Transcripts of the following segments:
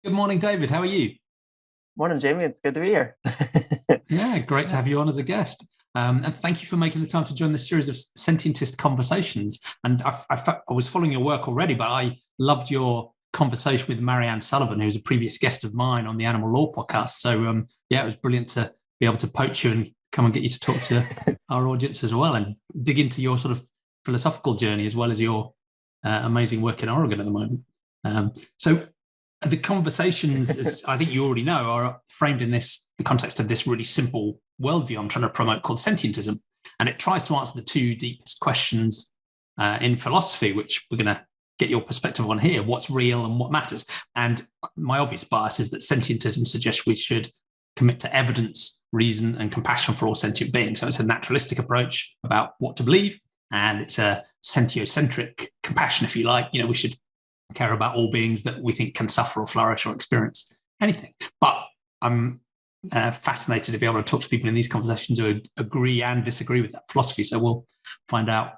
Good morning, David. How are you? Morning, Jamie. It's good to be here. Yeah, great to have you on as a guest. And thank you for making the time to join this series of Sentientist Conversations. And I was following your work already, but I loved your conversation with Marianne Sullivan, who's a previous guest of mine on the Animal Law podcast. So, yeah, it was brilliant to be able to poach you and come and get you to talk to our audience as well and dig into your sort of philosophical journey as well as your amazing work in Oregon at the moment. So, the conversations, as I think you already know, are framed in the context of this really simple worldview I'm trying to promote called Sentientism. And it tries to answer the two deepest questions in philosophy, which we're going to get your perspective on here: what's real and what matters. And my obvious bias is that Sentientism suggests we should commit to evidence, reason, and compassion for all sentient beings. So it's a naturalistic approach about what to believe, and it's a sentiocentric compassion, if you like. We should care about all beings that we think can suffer or flourish or experience anything. But I'm fascinated to be able to talk to people in these conversations who agree and disagree with that philosophy. So we'll find out,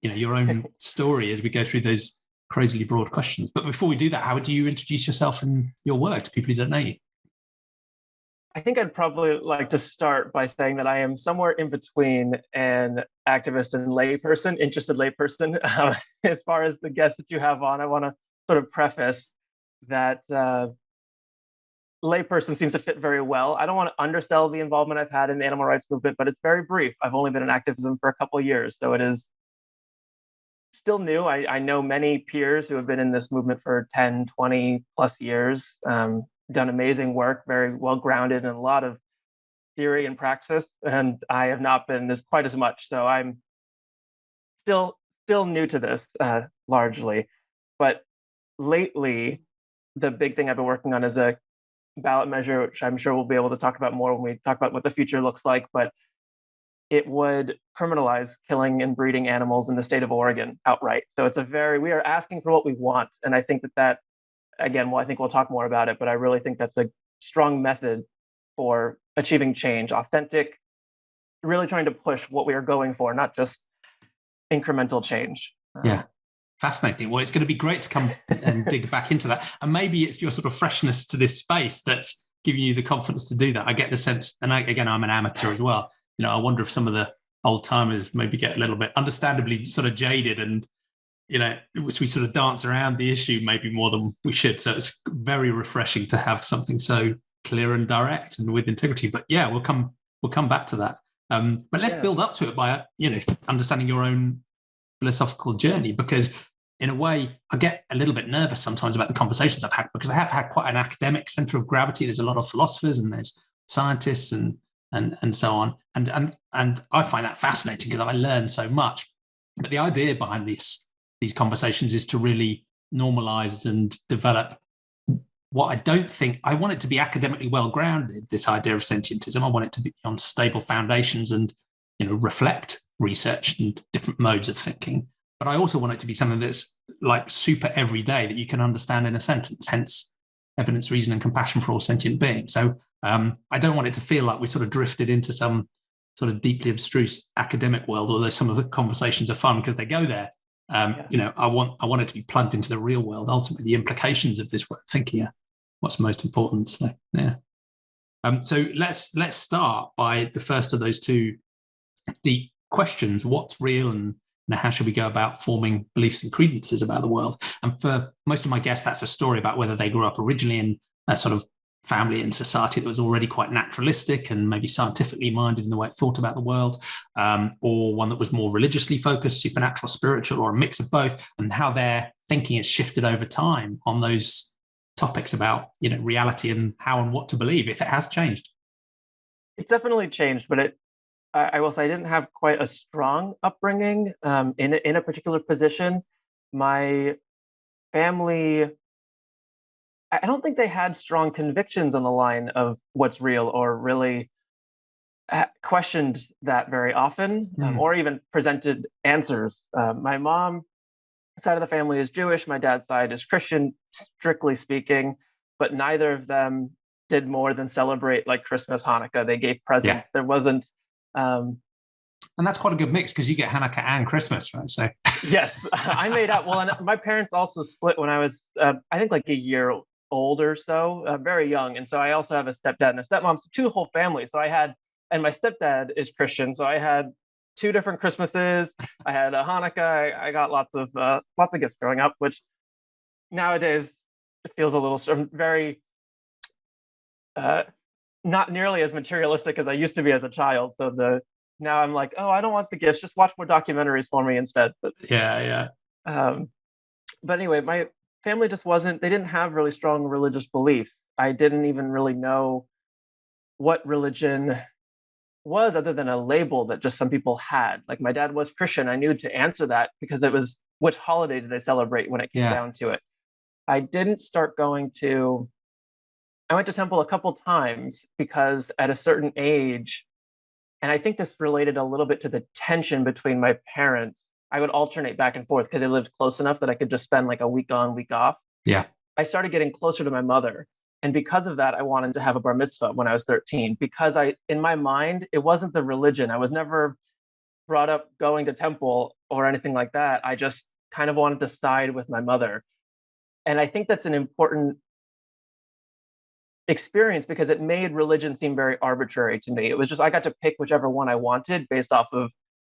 your own story as we go through those crazily broad questions. But before we do that, how would you introduce yourself and your work to people who don't know you? I think I'd probably like to start by saying that I am somewhere in between an activist and layperson, interested layperson. As far as the guest that you have on, I want to sort of preface that layperson seems to fit very well. I don't want to undersell the involvement I've had in the animal rights movement, but it's very brief. I've only been in activism for a couple of years, so it is still new. I know many peers who have been in this movement for 10, 20 plus years. Done amazing work, very well grounded in a lot of theory and praxis, and I have not been quite as much. So I'm still new to this largely. But lately, the big thing I've been working on is a ballot measure, which I'm sure we'll be able to talk about more when we talk about what the future looks like. But it would criminalize killing and breeding animals in the state of Oregon outright. So we are asking for what we want, and I think that again, well, I think we'll talk more about it, but I really think that's a strong method for achieving change, authentic, really trying to push what we are going for, not just incremental change. Yeah. Fascinating. Well, it's going to be great to come and dig back into that. And maybe it's your sort of freshness to this space that's giving you the confidence to do that. I get the sense, and again, I'm an amateur as well. I wonder if some of the old timers maybe get a little bit understandably sort of jaded and we sort of dance around the issue maybe more than we should. So it's very refreshing to have something so clear and direct and with integrity. But yeah, we'll come back to that. But let's build up to it by understanding your own philosophical journey, because in a way I get a little bit nervous sometimes about the conversations I've had, because I have had quite an academic center of gravity. There's a lot of philosophers and there's scientists and so on. And I find that fascinating because I learn so much. But the idea behind these conversations is to really normalize and develop what I want it to be academically well grounded, this idea of sentientism. I want it to be on stable foundations and reflect research and different modes of thinking. But I also want it to be something that's like super everyday that you can understand in a sentence, hence evidence, reason, and compassion for all sentient beings. So I don't want it to feel like we sort of drifted into some sort of deeply abstruse academic world, although some of the conversations are fun because they go there. I want it to be plugged into the real world. Ultimately, the implications of this way of thinking are what's most important. So, yeah. So let's start by the first of those two deep questions: what's real, and how should we go about forming beliefs and credences about the world? And for most of my guests, that's a story about whether they grew up originally in a sort of family and society that was already quite naturalistic and maybe scientifically minded in the way it thought about the world, or one that was more religiously focused, supernatural, spiritual, or a mix of both, and how their thinking has shifted over time on those topics about reality and how and what to believe, if it has changed. It's definitely changed, but I will say I didn't have quite a strong upbringing in a particular position. My family, I don't think they had strong convictions on the line of what's real, or really questioned that very often, or even presented answers. My mom side of the family is Jewish. My dad's side is Christian, strictly speaking, but neither of them did more than celebrate like Christmas, Hanukkah. They gave presents. There wasn't. And that's quite a good mix because you get Hanukkah and Christmas, right? So yes, I made out. Well, and my parents also split when I was, I think, like a year old or so, very young. And so I also have a stepdad and a stepmom, so two whole families. So I had, and my stepdad is Christian, so I had two different Christmases. I had a Hanukkah. I got lots of gifts growing up, which nowadays it feels a little very not nearly as materialistic as I used to be as a child. So now I'm like, oh, I don't want the gifts. Just watch more documentaries for me instead. But yeah. But anyway, my family just they didn't have really strong religious beliefs. I didn't even really know what religion was other than a label that just some people had. Like my dad was Christian. I knew to answer that because it was, which holiday did they celebrate when it came down to it? I didn't start I went to temple a couple times because at a certain age, and I think this related a little bit to the tension between my parents, I would alternate back and forth because they lived close enough that I could just spend like a week on, week off. Yeah. I started getting closer to my mother. And because of that, I wanted to have a bar mitzvah when I was 13, because in my mind, it wasn't the religion. I was never brought up going to temple or anything like that. I just kind of wanted to side with my mother. And I think that's an important experience because it made religion seem very arbitrary to me. It was just, I got to pick whichever one I wanted based off of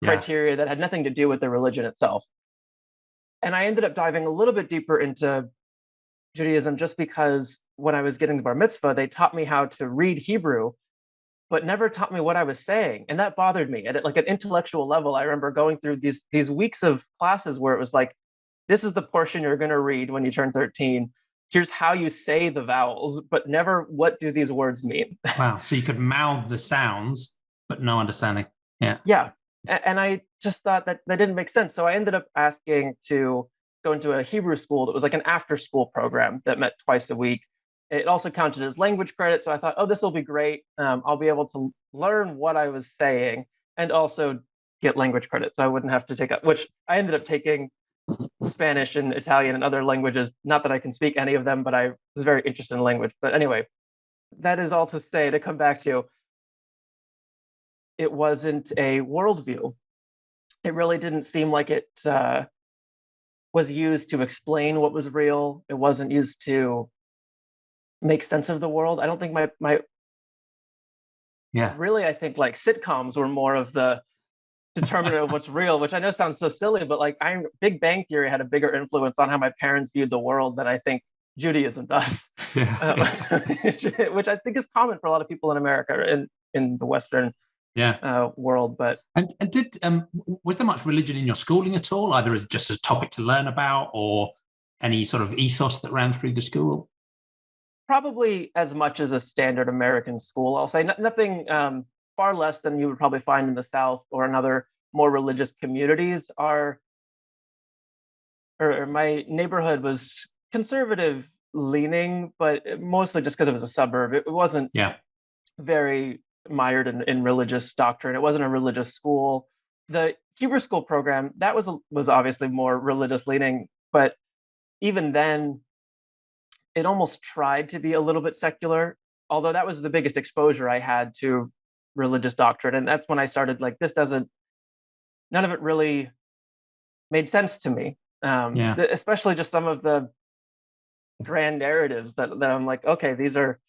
criteria that had nothing to do with the religion itself. And I ended up diving a little bit deeper into Judaism just because when I was getting the bar mitzvah, they taught me how to read Hebrew, but never taught me what I was saying. And that bothered me at like an intellectual level. I remember going through these weeks of classes where it was like, this is the portion you're going to read when you turn 13. Here's how you say the vowels, but never what do these words mean. Wow. So you could mouth the sounds, but no understanding. Yeah. Yeah. And I just thought that didn't make sense. So I ended up asking to go into a Hebrew school that was like an after school program that met twice a week. It also counted as language credit. So I thought, oh, this will be great. I'll be able to learn what I was saying and also get language credit. So I wouldn't have to take up, which I ended up taking Spanish and Italian and other languages. Not that I can speak any of them, but I was very interested in language. But anyway, that is all to say, to come back to, it wasn't a worldview. It really didn't seem like it was used to explain what was real. It wasn't used to make sense of the world. I don't think really, I think like sitcoms were more of the determinant of what's real, which I know sounds so silly, but like Big Bang Theory had a bigger influence on how my parents viewed the world than I think Judaism does, which I think is common for a lot of people in America in the Western world. But and did was there much religion in your schooling at all, either as just a topic to learn about or any sort of ethos that ran through the school? Probably as much as a standard American school. I'll say nothing far less than you would probably find in the South or in other more religious communities. Or my neighborhood was conservative leaning, but mostly just because it was a suburb. It wasn't very mired in religious doctrine. It wasn't a religious school. The Hebrew school program, that was obviously more religious leaning, but even then, it almost tried to be a little bit secular, although that was the biggest exposure I had to religious doctrine. And that's when I started like, none of it really made sense to me. Especially just some of the grand narratives that I'm like, okay, these are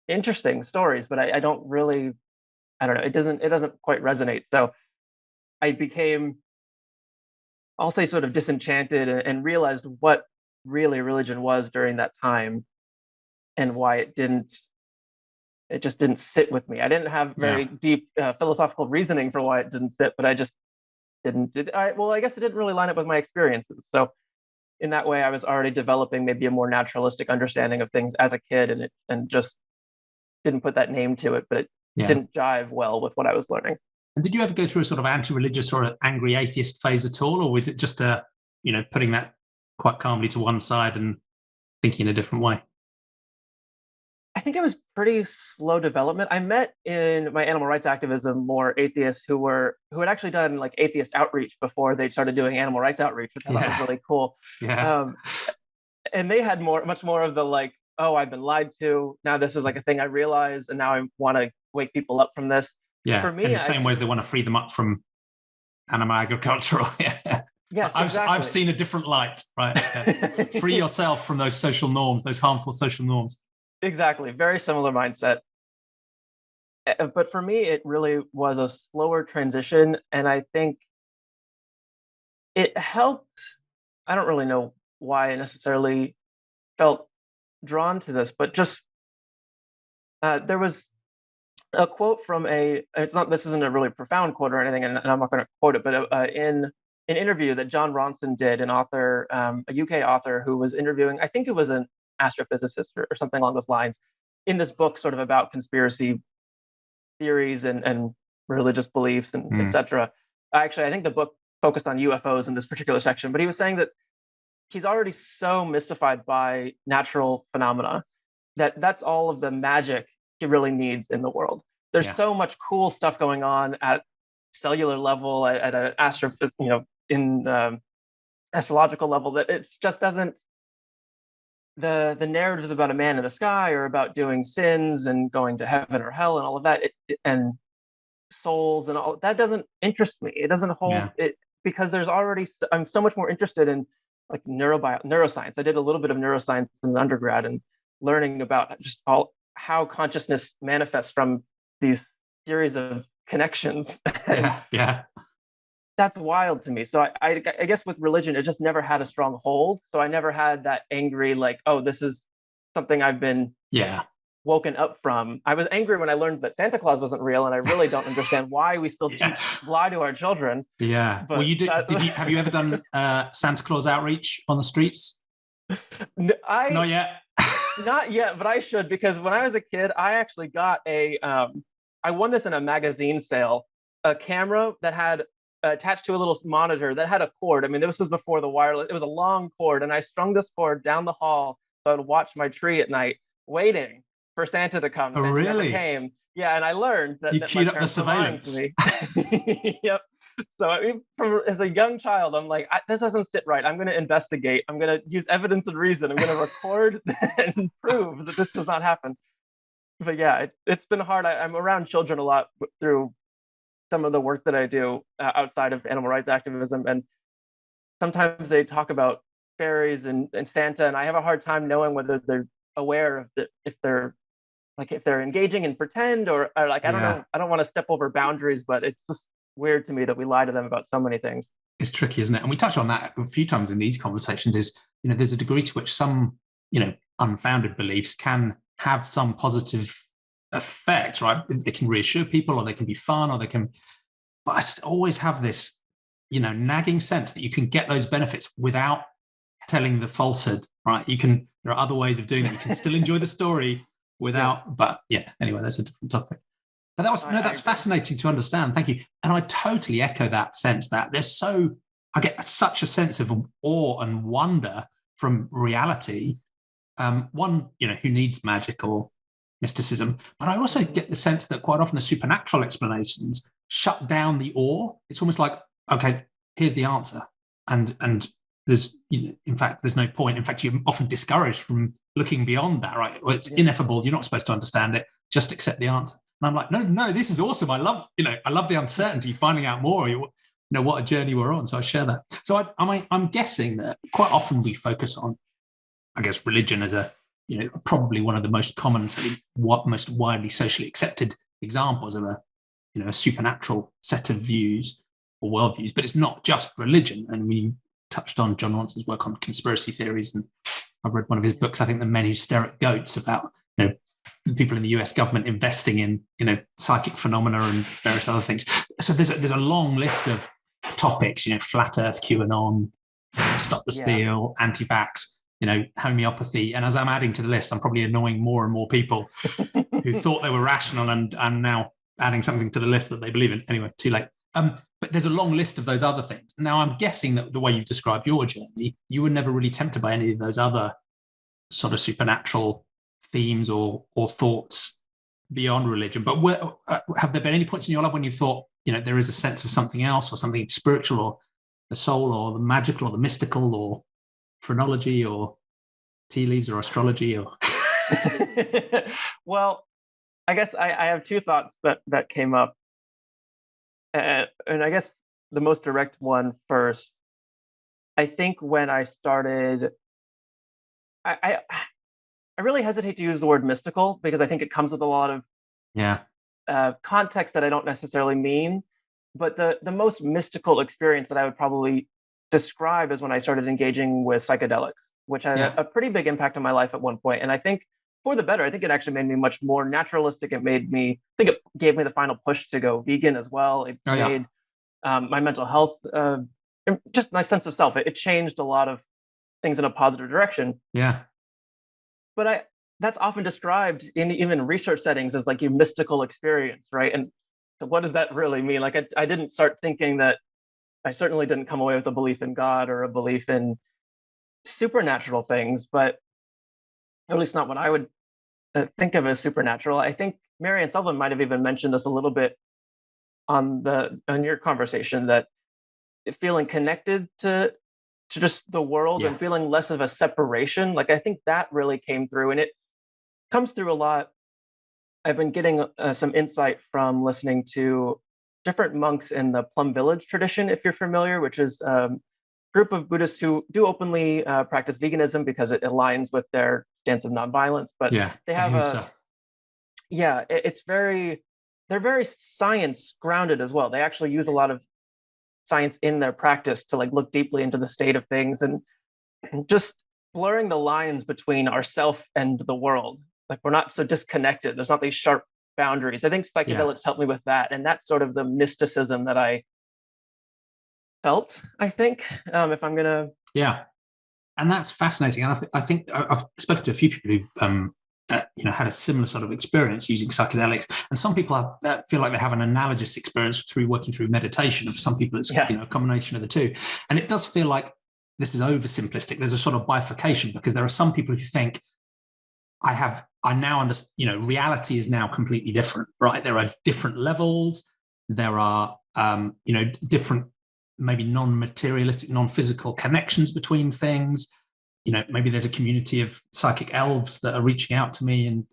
interesting stories, but I don't know. It doesn't quite resonate. So I became, I'll say, sort of disenchanted and realized what really religion was during that time and why it just didn't sit with me. I didn't have very deep philosophical reasoning for why it didn't sit, but I just didn't. I guess it didn't really line up with my experiences. So in that way, I was already developing maybe a more naturalistic understanding of things as a kid, and just didn't put that name to it, but it didn't jive well with what I was learning. And did you ever go through a sort of anti-religious or an angry atheist phase at all, or was it just putting that quite calmly to one side and thinking in a different way? I think it was pretty slow development. I met in my animal rights activism more atheists who had actually done like atheist outreach before they started doing animal rights outreach, which I thought was really cool. And they had much more of the like, oh, I've been lied to. Now this is like a thing I realize, and now I want to wake people up from this. Yeah, for me, in the same ways they want to free them up from animal agriculture. Yes, so exactly. I've seen a different light, right? Yeah. Free yourself from those social norms, those harmful social norms. Exactly. Very similar mindset. But for me, it really was a slower transition. And I think it helped. I don't really know why I necessarily felt drawn to this, but just there was a quote from this isn't a really profound quote or anything, and I'm not going to quote it, but in an interview that John Ronson did, an author, a UK author who was interviewing, I think it was an astrophysicist or something along those lines, in this book sort of about conspiracy theories and religious beliefs and etc. Actually, I think the book focused on UFOs in this particular section, but he was saying that he's already so mystified by natural phenomena that that's all of the magic he really needs in the world. There's so much cool stuff going on at cellular level, at an in astrological level, that it just doesn't. The narratives about a man in the sky or about doing sins and going to heaven or hell and all of that, and souls and all that doesn't interest me. It doesn't hold it, because there's already I'm so much more interested in like neuroscience. I did a little bit of neuroscience in undergrad and learning about just how consciousness manifests from these series of connections. Yeah. That's wild to me. So I guess with religion, it just never had a strong hold. So I never had that angry, like, oh, this is something I've been woken up from. I was angry when I learned that Santa Claus wasn't real, and I really don't understand why we still lie to our children. Yeah. But well, have you ever done Santa Claus outreach on the streets? Not yet. Not yet, but I should, because when I was a kid, I actually got I won this in a magazine sale, a camera that had attached to a little monitor that had a cord. I mean, this was before the wireless. It was a long cord, and I strung this cord down the hall so I would watch my tree at night, waiting for Santa to come. Santa really? Never came. Yeah, and I learned that you that queued my up the surveillance. Yep. So I mean, as a young child, I'm like, this doesn't sit right. I'm going to investigate. I'm going to use evidence and reason. I'm going to record and prove that this does not happen. But yeah, it's been hard. I'm around children a lot through some of the work that I do outside of animal rights activism, and sometimes they talk about fairies and Santa, and I have a hard time knowing whether they're aware of if they're engaging in pretend or like I don't know. I don't want to step over boundaries, but it's just weird to me that we lie to them about so many things. It's tricky, isn't it? And we touch on that a few times in these conversations. Is there's a degree to which some unfounded beliefs can have some positive effect, right? They can reassure people, or they can be fun, or they can. But I always have this, nagging sense that you can get those benefits without telling the falsehood, right? There are other ways of doing that. You can still enjoy the story without. Yes. But yeah, anyway, that's a different topic. But that's fascinating to understand. Thank you. And I totally echo that sense that I get such a sense of awe and wonder from reality. One, who needs magic or mysticism, but I also get the sense that quite often the supernatural explanations shut down the awe. It's almost like, okay, here's the answer, and there's in fact there's no point. In fact, you're often discouraged from looking beyond that, right? Well, it's ineffable. You're not supposed to understand it. Just accept the answer. And I'm like, no, this is awesome. I love the uncertainty, finding out more. What a journey we're on. So I share that. So I'm guessing that quite often we focus on, I guess, religion as probably one of the most common, most widely socially accepted examples of a supernatural set of views or worldviews. But it's not just religion. And we touched on John Ronson's work on conspiracy theories, and I've read one of his books, I think, The Men Who Stare at Goats, about people in the US government investing in psychic phenomena and various other things. So there's a long list of topics, flat Earth, QAnon, Stop the Steal, Anti-vaxx, homeopathy. And as I'm adding to the list, I'm probably annoying more and more people who thought they were rational and now adding something to the list that they believe in. Anyway, too late. But there's a long list of those other things. Now, I'm guessing that the way you've described your journey, you were never really tempted by any of those other sort of supernatural themes or thoughts beyond religion. But have there been any points in your life when you thought, there is a sense of something else, or something spiritual, or the soul, or the magical, or the mystical, or phrenology, or tea leaves, or astrology, or? Well, I guess I have two thoughts that came up. And I guess the most direct one first I think when I started, I really hesitate to use the word mystical because I think it comes with a lot of Yeah. context that I don't necessarily mean. But the most mystical experience that I would probably describe is when I started engaging with psychedelics, which had Yeah. a pretty big impact on my life at one point. And I think for the better, I think it actually made me much more naturalistic. I think it gave me the final push to go vegan as well. It Oh, yeah. made my mental health, just my sense of self. It changed a lot of things in a positive direction. Yeah. But that's often described in even research settings as like a mystical experience, right? And so what does that really mean? Like I didn't start thinking that. I certainly didn't come away with a belief in God or a belief in supernatural things, but at least not what I would think of as supernatural. I think Marianne Sullivan might have even mentioned this a little bit on your conversation, that feeling connected to just the world Yeah. and feeling less of a separation. Like I think that really came through, and it comes through a lot. I've been getting some insight from listening to different monks in the Plum Village tradition, if you're familiar, which is group of Buddhists who do openly practice veganism because it aligns with their stance of nonviolence. But Yeah. they have Ahimsa. it's they're very science grounded as well. They actually use a lot of science in their practice to like look deeply into the state of things and just blurring the lines between ourself and the world. Like we're not so disconnected. There's not these sharp boundaries. I think Yeah. psychedelics helped me with that, and that's sort of the mysticism that I felt. I think, if I'm gonna, Yeah. And that's fascinating. And I think I've spoken to a few people who've had a similar sort of experience using psychedelics. And some people feel like they have an analogous experience through working through meditation. For some people, it's yes, a combination of the two. And it does feel like this is oversimplistic. There's a sort of bifurcation because there are some people who think I now understand. Reality is now completely different, right? There are different levels. There are different, maybe non-materialistic, non-physical connections between things. Maybe there's a community of psychic elves that are reaching out to me, and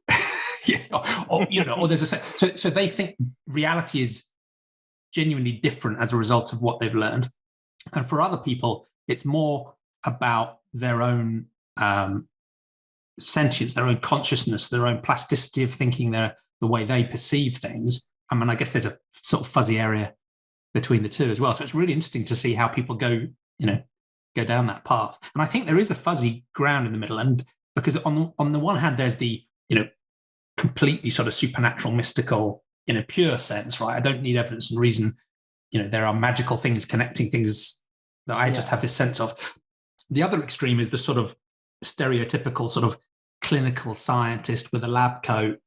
or there's so they think reality is genuinely different as a result of what they've learned. And for other people, it's more about their own sentience, their own consciousness, their own plasticity of thinking, the way they perceive things. I mean, I guess there's a sort of fuzzy area between the two as well. So it's really interesting to see how people go down that path. And I think there is a fuzzy ground in the middle. And because on the one hand, there's the, completely sort of supernatural, mystical in a pure sense, right? I don't need evidence and reason. There are magical things connecting things that I just have this sense of. The other extreme is the sort of stereotypical sort of clinical scientist with a lab coat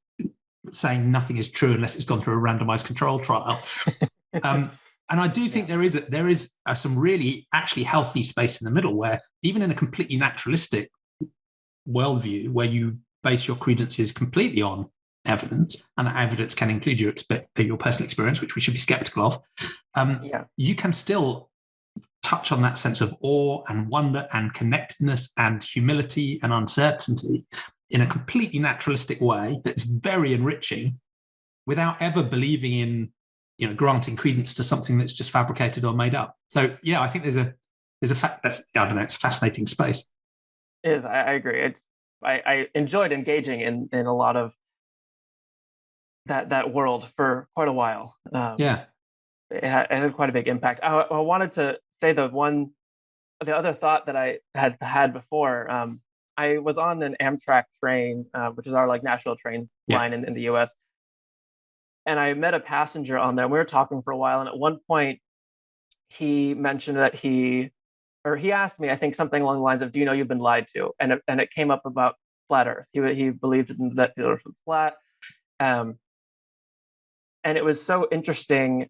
saying nothing is true unless it's gone through a randomized control trial. And I do think there is some really actually healthy space in the middle where even in a completely naturalistic worldview where you base your credences completely on evidence, and that evidence can include your personal experience, which we should be skeptical of, you can still touch on that sense of awe and wonder and connectedness and humility and uncertainty in a completely naturalistic way that's very enriching without ever believing in granting credence to something that's just fabricated or made up. So yeah, I think there's a fact that's, I don't know, it's a fascinating space. It is. I agree. I enjoyed engaging in a lot of that world for quite a while. It had quite a big impact. I wanted to say the other thought that I had before. I was on an Amtrak train, which is our like national train line in the U.S. And I met a passenger on there. We were talking for a while, and at one point, he mentioned that he asked me, I think something along the lines of, "Do you know you've been lied to?" And it came up about flat Earth. He believed that the Earth was flat, and it was so interesting.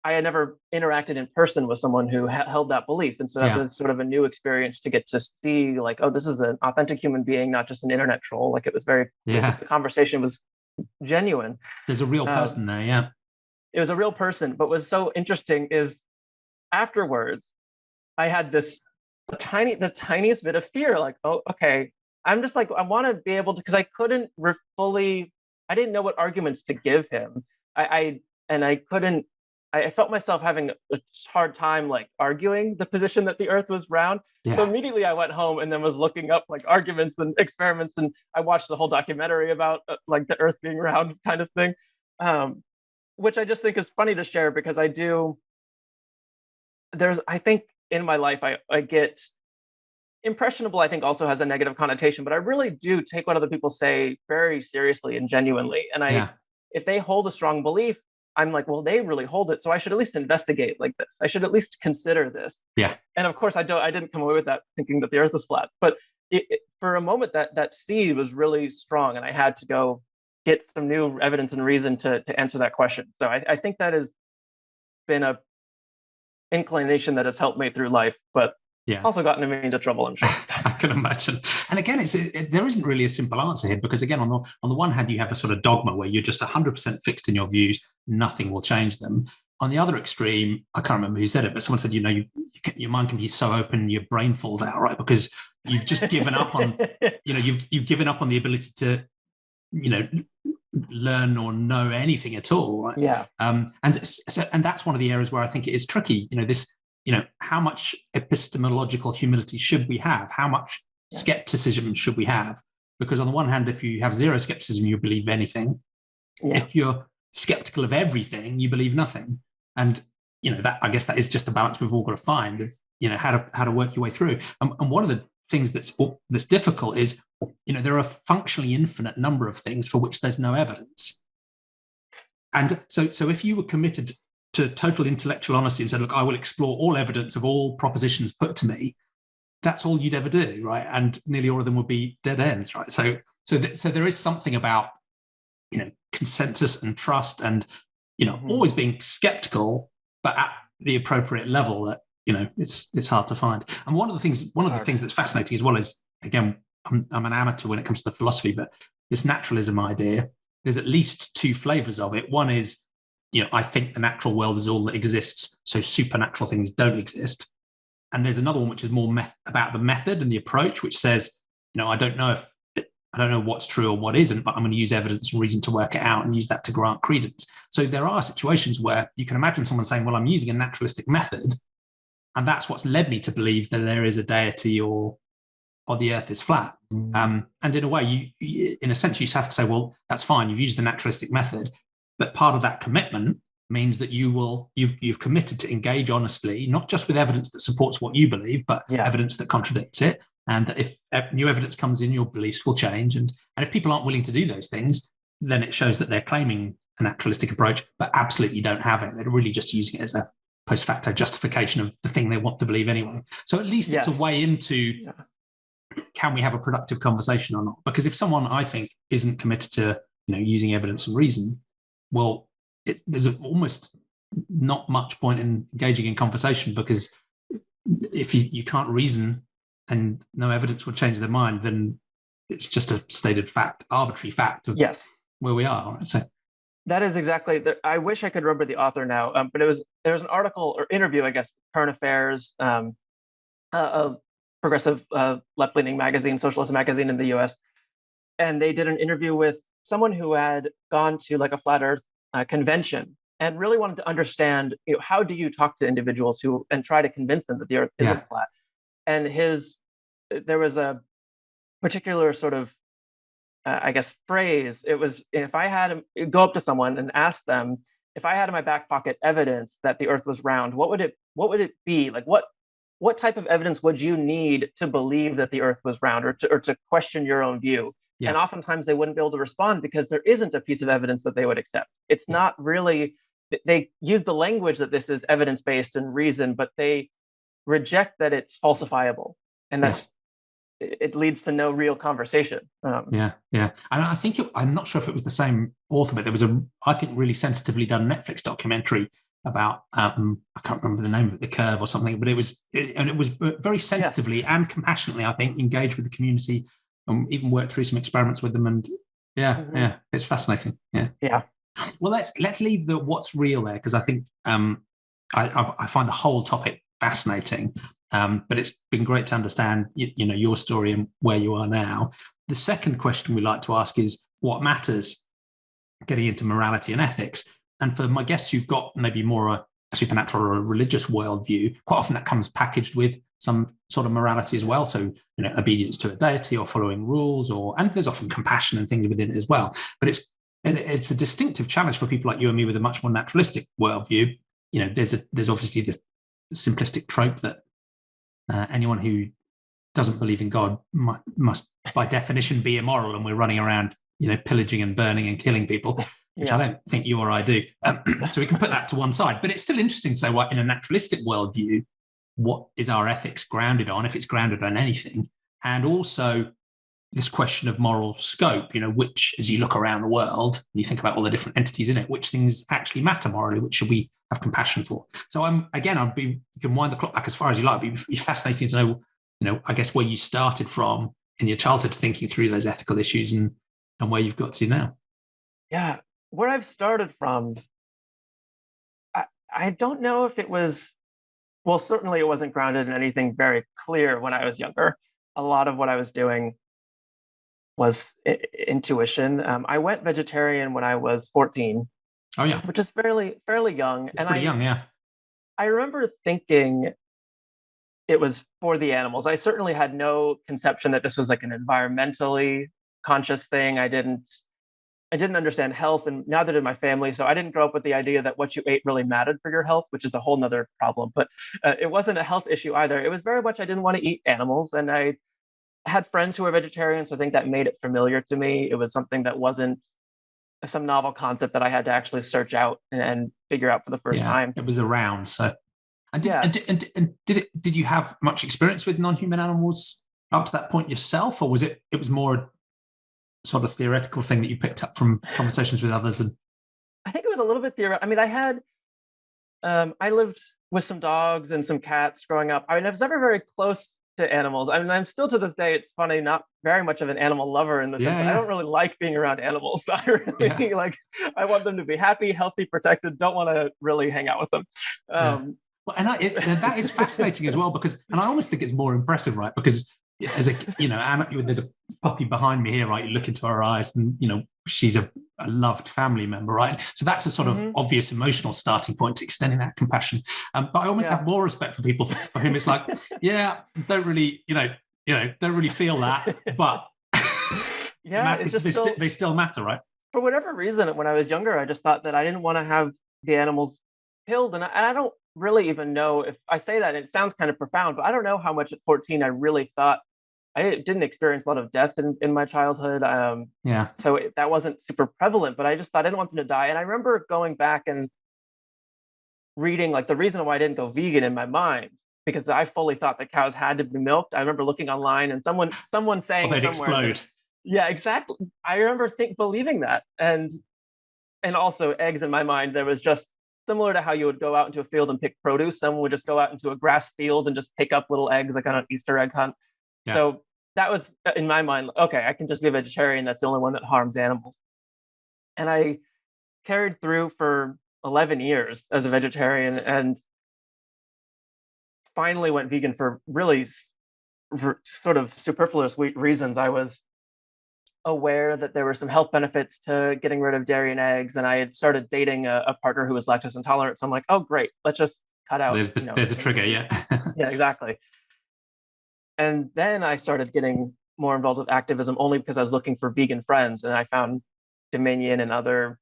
I had never interacted in person with someone who held that belief, and so that was sort of a new experience to get to see, like, oh, this is an authentic human being, not just an internet troll. Like it was the conversation was genuine. There's a real person there. Yeah, it was a real person. But what's so interesting is afterwards, I had the tiniest bit of fear. Like, oh, okay. I'm just like, I want to be able to, because I couldn't I didn't know what arguments to give him. I couldn't I felt myself having a hard time like arguing the position that the Earth was round. Yeah. So immediately I went home and then was looking up like arguments and experiments, and I watched the whole documentary about like the Earth being round kind of thing, which I just think is funny to share because I think in my life I get impressionable. I think also has a negative connotation, but I really do take what other people say very seriously and genuinely. And if they hold a strong belief, I'm like, well, they really hold it, so I should at least investigate like this. I should at least consider this. Yeah. And of course, I didn't come away with that thinking that the Earth is flat. But for a moment, that seed was really strong, and I had to go get some new evidence and reason to answer that question. So I think that has been a inclination that has helped me through life, but also gotten me into trouble, I'm sure. I can imagine. And again, there isn't really a simple answer here, because again, on the one hand, you have a sort of dogma where you're just 100% fixed in your views, nothing will change them. On the other extreme, I can't remember who said it, but someone said, your mind can be so open, your brain falls out, right? Because you've just given up on, you've given up on the ability to, learn or know anything at all, right? Yeah. And that's one of the areas where I think it is tricky. How much epistemological humility should we have? How much skepticism should we have? Because on the one hand, if you have zero skepticism, you believe anything. Yeah. If you're skeptical of everything, you believe nothing. And that, I guess, that is just the balance we've all got to find of how to work your way through. And one of the things that's difficult is there are a functionally infinite number of things for which there's no evidence. And so if you were committed to total intellectual honesty and said, look, I will explore all evidence of all propositions put to me, that's all you'd ever do, right? And nearly all of them would be dead ends, right? So there is something about consensus and trust and always being skeptical, but at the appropriate level that it's hard to find. And one of the things that's fascinating as well is, again, I'm an amateur when it comes to philosophy, but this naturalism idea, there's at least two flavors of it. One is, I think the natural world is all that exists, so supernatural things don't exist. And there's another one which is more about the method and the approach, which says, I don't know what's true or what isn't, but I'm going to use evidence and reason to work it out and use that to grant credence. So there are situations where you can imagine someone saying, well, I'm using a naturalistic method, and that's what's led me to believe that there is a deity or the Earth is flat. And in a way, in a sense, you just have to say, well, that's fine. You've used the naturalistic method, but part of that commitment means that you've committed to engage honestly, not just with evidence that supports what you believe, but evidence that contradicts it. And that if new evidence comes in, your beliefs will change. And if people aren't willing to do those things, then it shows that they're claiming a naturalistic approach, but absolutely don't have it. They're really just using it as a post facto justification of the thing they want to believe anyway. So at least it's a way into, can we have a productive conversation or not? Because if someone, I think, isn't committed to using evidence and reason, well, there's almost not much point in engaging in conversation, because if you can't reason and no evidence will change their mind, then it's just a stated fact, arbitrary fact of where we are. Right? So that is exactly. I wish I could remember the author now, but there was an article or interview, I guess, Current Affairs, a progressive left-leaning magazine, socialist magazine in the U.S., and they did an interview with someone who had gone to like a flat Earth convention and really wanted to understand, how do you talk to individuals and try to convince them that the Earth isn't flat? And there was a particular sort of, I guess, phrase. It was, if I had to go up to someone and ask them, if I had in my back pocket evidence that the Earth was round, what would it be? Like, what type of evidence would you need to believe that the Earth was round, or to question your own view? Yeah. And oftentimes they wouldn't be able to respond because there isn't a piece of evidence that they would accept. It's not really, they use the language that this is evidence-based and reason, but they reject that it's falsifiable. And that's, it leads to no real conversation. And I think, I'm not sure if it was the same author, but there was I think, really sensitively done Netflix documentary about, I can't remember the name of it, The Curve or something, but it was very sensitively and compassionately, I think, engaged with the community, and even worked through some experiments with them. And it's fascinating. Yeah. Well, let's leave the what's real there, because I think I find the whole topic fascinating. But it's been great to understand, your story and where you are now. The second question we like to ask is what matters, getting into morality and ethics. and for my guests who've got maybe more a supernatural or a religious worldview, quite often that comes packaged with some sort of morality as well. So, obedience to a deity or following rules, and there's often compassion and things within it as well. But it's a distinctive challenge for people like you and me with a much more naturalistic worldview. There's obviously this simplistic trope that anyone who doesn't believe in God must by definition be immoral, and we're running around, pillaging and burning and killing people, which I don't think you or I do. So we can put that to one side. But it's still interesting to say, what in a naturalistic worldview, what is our ethics grounded on, if it's grounded on anything? And also this question of moral scope, which, as you look around the world and you think about all the different entities in it, which things actually matter morally, which should we have compassion for? So you can wind the clock back as far as you like, but it'd be fascinating to know, I guess, where you started from in your childhood thinking through those ethical issues and where you've got to now. Yeah, where I've started from, I don't know if it was, well, certainly it wasn't grounded in anything very clear when I was younger. A lot of what I was doing was intuition. I went vegetarian when I was 14. Oh yeah, which is fairly young. It's pretty young, yeah. I remember thinking it was for the animals. I certainly had no conception that this was like an environmentally conscious thing. I didn't understand health, and neither did my family. So I didn't grow up with the idea that what you ate really mattered for your health, which is a whole nother problem. But it wasn't a health issue either. It was very much I didn't want to eat animals, and I had friends who were vegetarians, so I think that made it familiar to me. It was something that wasn't some novel concept that I had to actually search out and figure out for the first time. It was around. So, did you have much experience with non-human animals up to that point yourself, or was it was more a sort of theoretical thing that you picked up from conversations with others? And I think it was a little bit theoretical. I mean, I lived with some dogs and some cats growing up. I mean, I was never very close to animals. I mean, I'm still to this day, it's funny, not very much of an animal lover in the sense that I don't really like being around animals. I really I want them to be happy, healthy, protected, don't want to really hang out with them. Well, and that is fascinating as well, because, and I almost think it's more impressive, right? Because as there's a puppy behind me here, right? You look into her eyes and, she's a loved family member, right? So that's a sort of obvious emotional starting point to extending that compassion. But I almost have more respect for people for whom it's like, don't really, don't really feel that, but they still matter, right? For whatever reason, when I was younger, I just thought that I didn't want to have the animals killed. And I don't really even know if I say that, it sounds kind of profound, but I don't know how much at 14 I really thought. I didn't experience a lot of death in my childhood. So that wasn't super prevalent, but I just thought I didn't want them to die. And I remember going back and reading like the reason why I didn't go vegan in my mind, because I fully thought that cows had to be milked. I remember looking online and someone saying they'd explode. Yeah, exactly. I remember believing that. And also eggs in my mind, there was just similar to how you would go out into a field and pick produce. Someone would just go out into a grass field and just pick up little eggs like on an Easter egg hunt. Yeah. So that was in my mind, okay, I can just be a vegetarian. That's the only one that harms animals. And I carried through for 11 years as a vegetarian and finally went vegan for really sort of superfluous reasons. I was aware that there were some health benefits to getting rid of dairy and eggs. And I had started dating a partner who was lactose intolerant. So I'm like, oh, great, let's just cut out. There's a trigger, yeah. Yeah, exactly. And then I started getting more involved with activism only because I was looking for vegan friends. And I found Dominion and other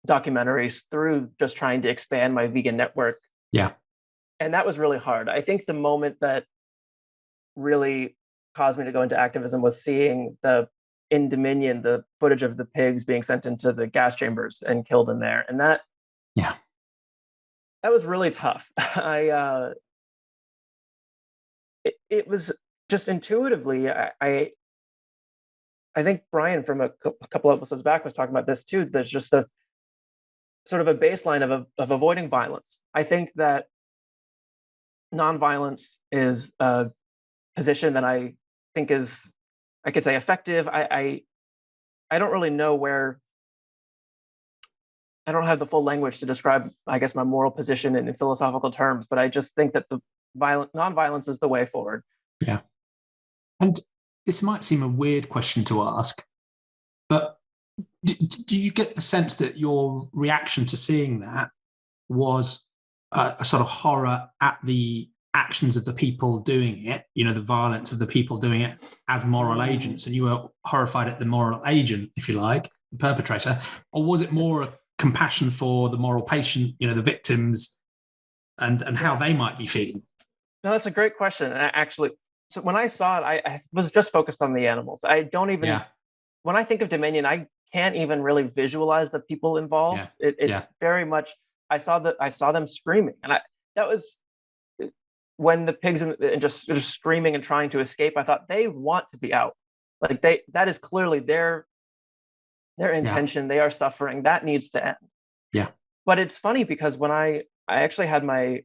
documentaries through just trying to expand my vegan network. Yeah. And that was really hard. I think the moment that really caused me to go into activism was seeing in Dominion, the footage of the pigs being sent into the gas chambers and killed in there. And that was really tough. It was just intuitively, I think Brian from a couple of episodes back was talking about this too. There's just a sort of a baseline of avoiding violence. I think that nonviolence is a position that I think is, I could say, effective. I don't really know where, I don't have the full language to describe, I guess, my moral position in philosophical terms, but I just think that the nonviolence is the way forward. Yeah. And this might seem a weird question to ask, but Do you get the sense that your reaction to seeing that was a sort of horror at the actions of the people doing it, the violence of the people doing it as moral agents, and you were horrified at the moral agent, if you like, the perpetrator? Or was it more a compassion for the moral patient, the victims, and how they might be feeling? No, that's a great question. And actually, so when I saw it, I was just focused on the animals. I don't even, when I think of Dominion, I can't even really visualize the people involved. It's very much, I saw them screaming, and that was when the pigs and just screaming and trying to escape. I thought they want to be out. Like that is clearly their intention. They are suffering. That needs to end. Yeah. But it's funny because when I actually had my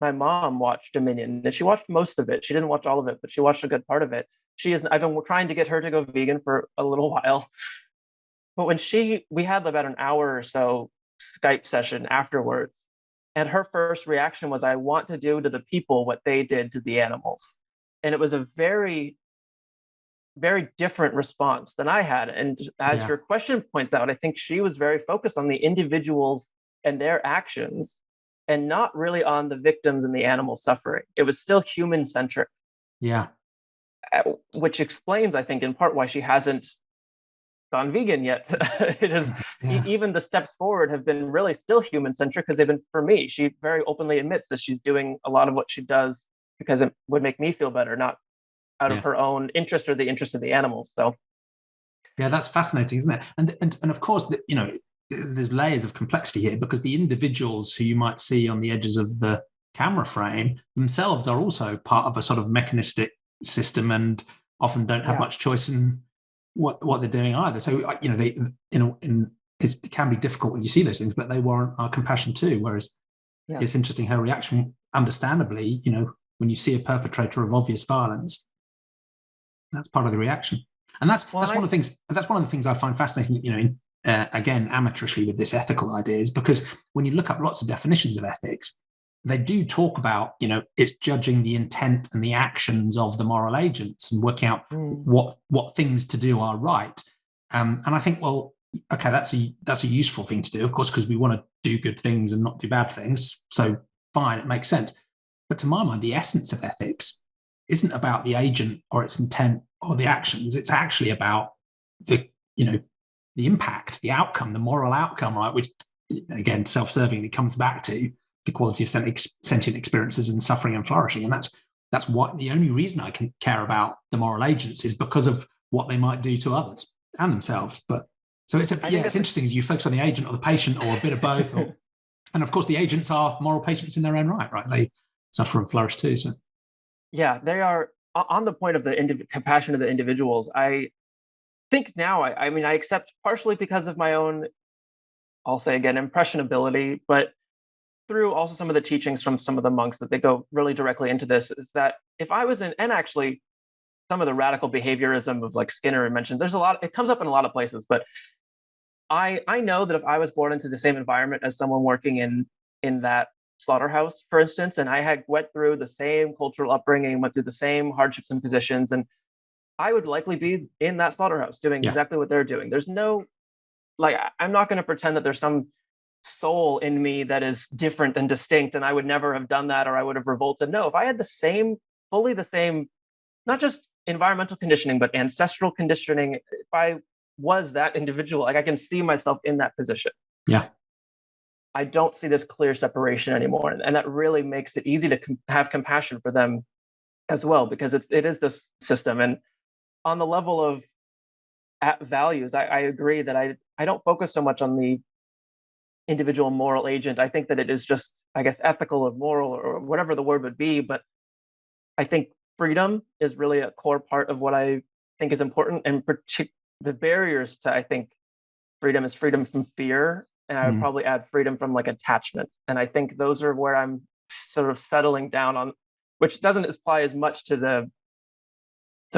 mom watch Dominion, and she watched most of it. She didn't watch all of it, but she watched a good part of it. I've been trying to get her to go vegan for a little while. But when we had about an hour or so Skype session afterwards, and her first reaction was, I want to do to the people what they did to the animals. And it was a very, very different response than I had. And as your question points out, I think she was very focused on the individuals and their actions, and not really on the victims and the animal suffering. It was still human-centric. Yeah. Which explains, I think, in part why she hasn't gone vegan yet. It is even the steps forward have been really still human-centric, because they've been, for me, she very openly admits that she's doing a lot of what she does because it would make me feel better, not out of her own interest or the interest of the animals. So that's fascinating, isn't it? And of course, there's layers of complexity here, because the individuals who you might see on the edges of the camera frame themselves are also part of a sort of mechanistic system, and often don't have much choice in what they're doing either. So it can be difficult when you see those things, but they warrant our compassion too. Whereas it's interesting, her reaction, understandably, when you see a perpetrator of obvious violence, that's part of the reaction. And that's one of the things I find fascinating, again, amateurishly, with this ethical idea, is because when you look up lots of definitions of ethics, they do talk about, it's judging the intent and the actions of the moral agents and working out what things to do are right. And I think, well, okay, that's a useful thing to do, of course, because we want to do good things and not do bad things. So fine, it makes sense. But to my mind, the essence of ethics isn't about the agent or its intent or the actions. It's actually about the impact, the outcome, the moral outcome, right? Which, again, self-servingly comes back to the quality of sentient experiences and suffering and flourishing. And that's what the only reason I can care about the moral agents is because of what they might do to others and themselves. But so it's interesting as you focus on the agent or the patient, or a bit of both. And of course, the agents are moral patients in their own right? They suffer and flourish too. So they are. On the point of the compassion of the individuals, I think now, I mean, I accept, partially because of my own, I'll say again, impressionability, but through also some of the teachings from some of the monks, that they go really directly into this, is that if I was in, and actually some of the radical behaviorism of, like, Skinner mentioned, there's a lot, it comes up in a lot of places, but I know that if I was born into the same environment as someone working in that slaughterhouse, for instance, and I had went through the same cultural upbringing, went through the same hardships and positions, and I would likely be in that slaughterhouse doing exactly what they're doing. There's no, like, I'm not going to pretend that there's some soul in me that is different and distinct, and I would never have done that, or I would have revolted. No, if I had fully the same, not just environmental conditioning, but ancestral conditioning, if I was that individual, like, I can see myself in that position. Yeah. I don't see this clear separation anymore. And that really makes it easy to have compassion for them as well, because it is this system. And on the level of values, I agree that I don't focus so much on the individual moral agent. I think that it is just, I guess, ethical or moral or whatever the word would be. But I think freedom is really a core part of what I think is important. And the barriers to, I think, freedom is freedom from fear. And I would probably add freedom from, like, attachment. And I think those are where I'm sort of settling down on, which doesn't apply as much to the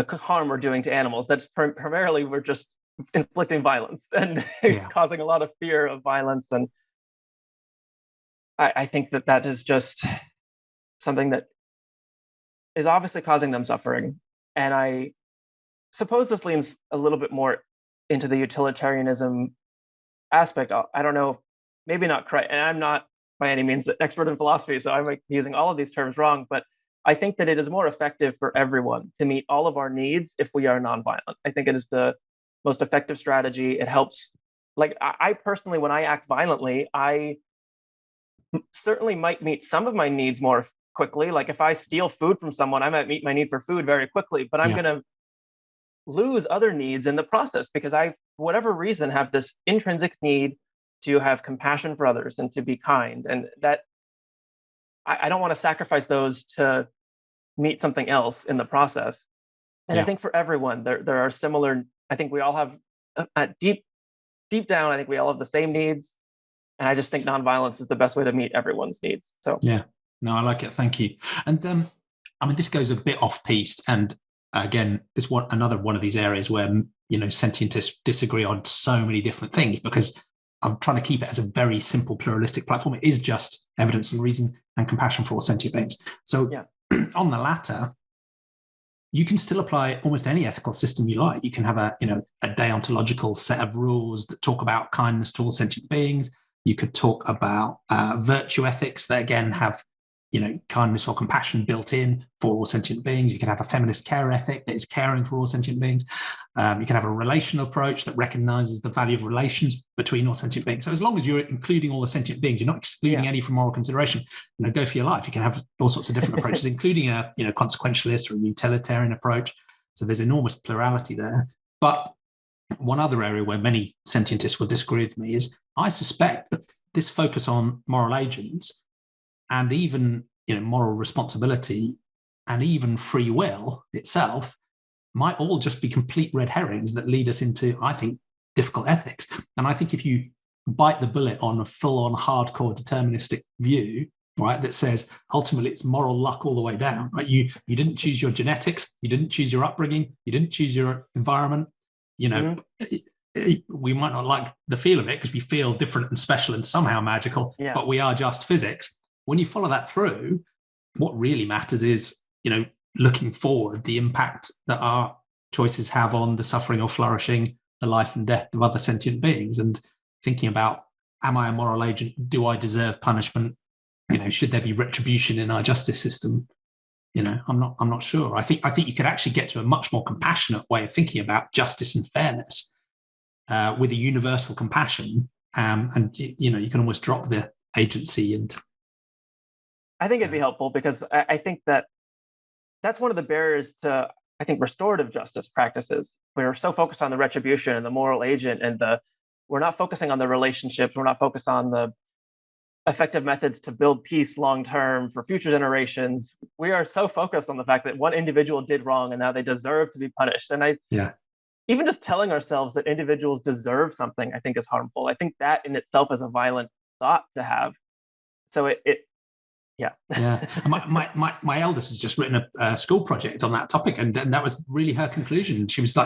harm we're doing to animals. That's primarily, we're just inflicting violence and causing a lot of fear of violence. And I think that is just something that is obviously causing them suffering. And I suppose this leans a little bit more into the utilitarianism aspect. I don't know, maybe not correct, and I'm not by any means an expert in philosophy, so I might be using all of these terms wrong, but I think that it is more effective for everyone to meet all of our needs if we are nonviolent. I think it is the most effective strategy. It helps. Like I personally, when I act violently, I certainly might meet some of my needs more quickly. Like if I steal food from someone, I might meet my need for food very quickly, but I'm going to lose other needs in the process because I, for whatever reason, have this intrinsic need to have compassion for others and to be kind. And that I don't want to sacrifice those to meet something else in the process. And I think for everyone, there are similar, I think we all have deep down, I think we all have the same needs. And I just think nonviolence is the best way to meet everyone's needs. So yeah, no, I like it. Thank you. And I mean, this goes a bit off piste, and again, it's another one of these areas where sentientists disagree on so many different things, because I'm trying to keep it as a very simple pluralistic platform. It is just evidence and reason and compassion for all sentient beings. So on the latter, you can still apply almost any ethical system you like. You can have a deontological set of rules that talk about kindness to all sentient beings. You could talk about virtue ethics that, again, have kindness or compassion built in for all sentient beings. You can have a feminist care ethic that is caring for all sentient beings. You can have a relational approach that recognizes the value of relations between all sentient beings. So as long as you're including all the sentient beings, you're not excluding any from moral consideration, go for your life. You can have all sorts of different approaches, including a consequentialist or a utilitarian approach. So there's enormous plurality there. But one other area where many sentientists will disagree with me is I suspect that this focus on moral agents and even moral responsibility and even free will itself might all just be complete red herrings that lead us into, I think, difficult ethics. And I think if you bite the bullet on a full-on hardcore deterministic view, right, that says ultimately it's moral luck all the way down, right? You didn't choose your genetics, you didn't choose your upbringing, you didn't choose your environment. We might not like the feel of it because we feel different and special and somehow magical, but we are just physics. When you follow that through, what really matters is, looking forward, the impact that our choices have on the suffering or flourishing, the life and death of other sentient beings, and thinking about, am I a moral agent? Do I deserve punishment? Should there be retribution in our justice system? I'm not sure. I think you could actually get to a much more compassionate way of thinking about justice and fairness with a universal compassion, and you can almost drop the agency. And I think it'd be helpful because I think that's one of the barriers to, I think, restorative justice practices. We're so focused on the retribution and the moral agent, and we're not focusing on the relationships. We're not focused on the effective methods to build peace long term for future generations. We are so focused on the fact that one individual did wrong and now they deserve to be punished. And even just telling ourselves that individuals deserve something, I think, is harmful. I think that in itself is a violent thought to have. So My eldest has just written a school project on that topic, and that was really her conclusion. She's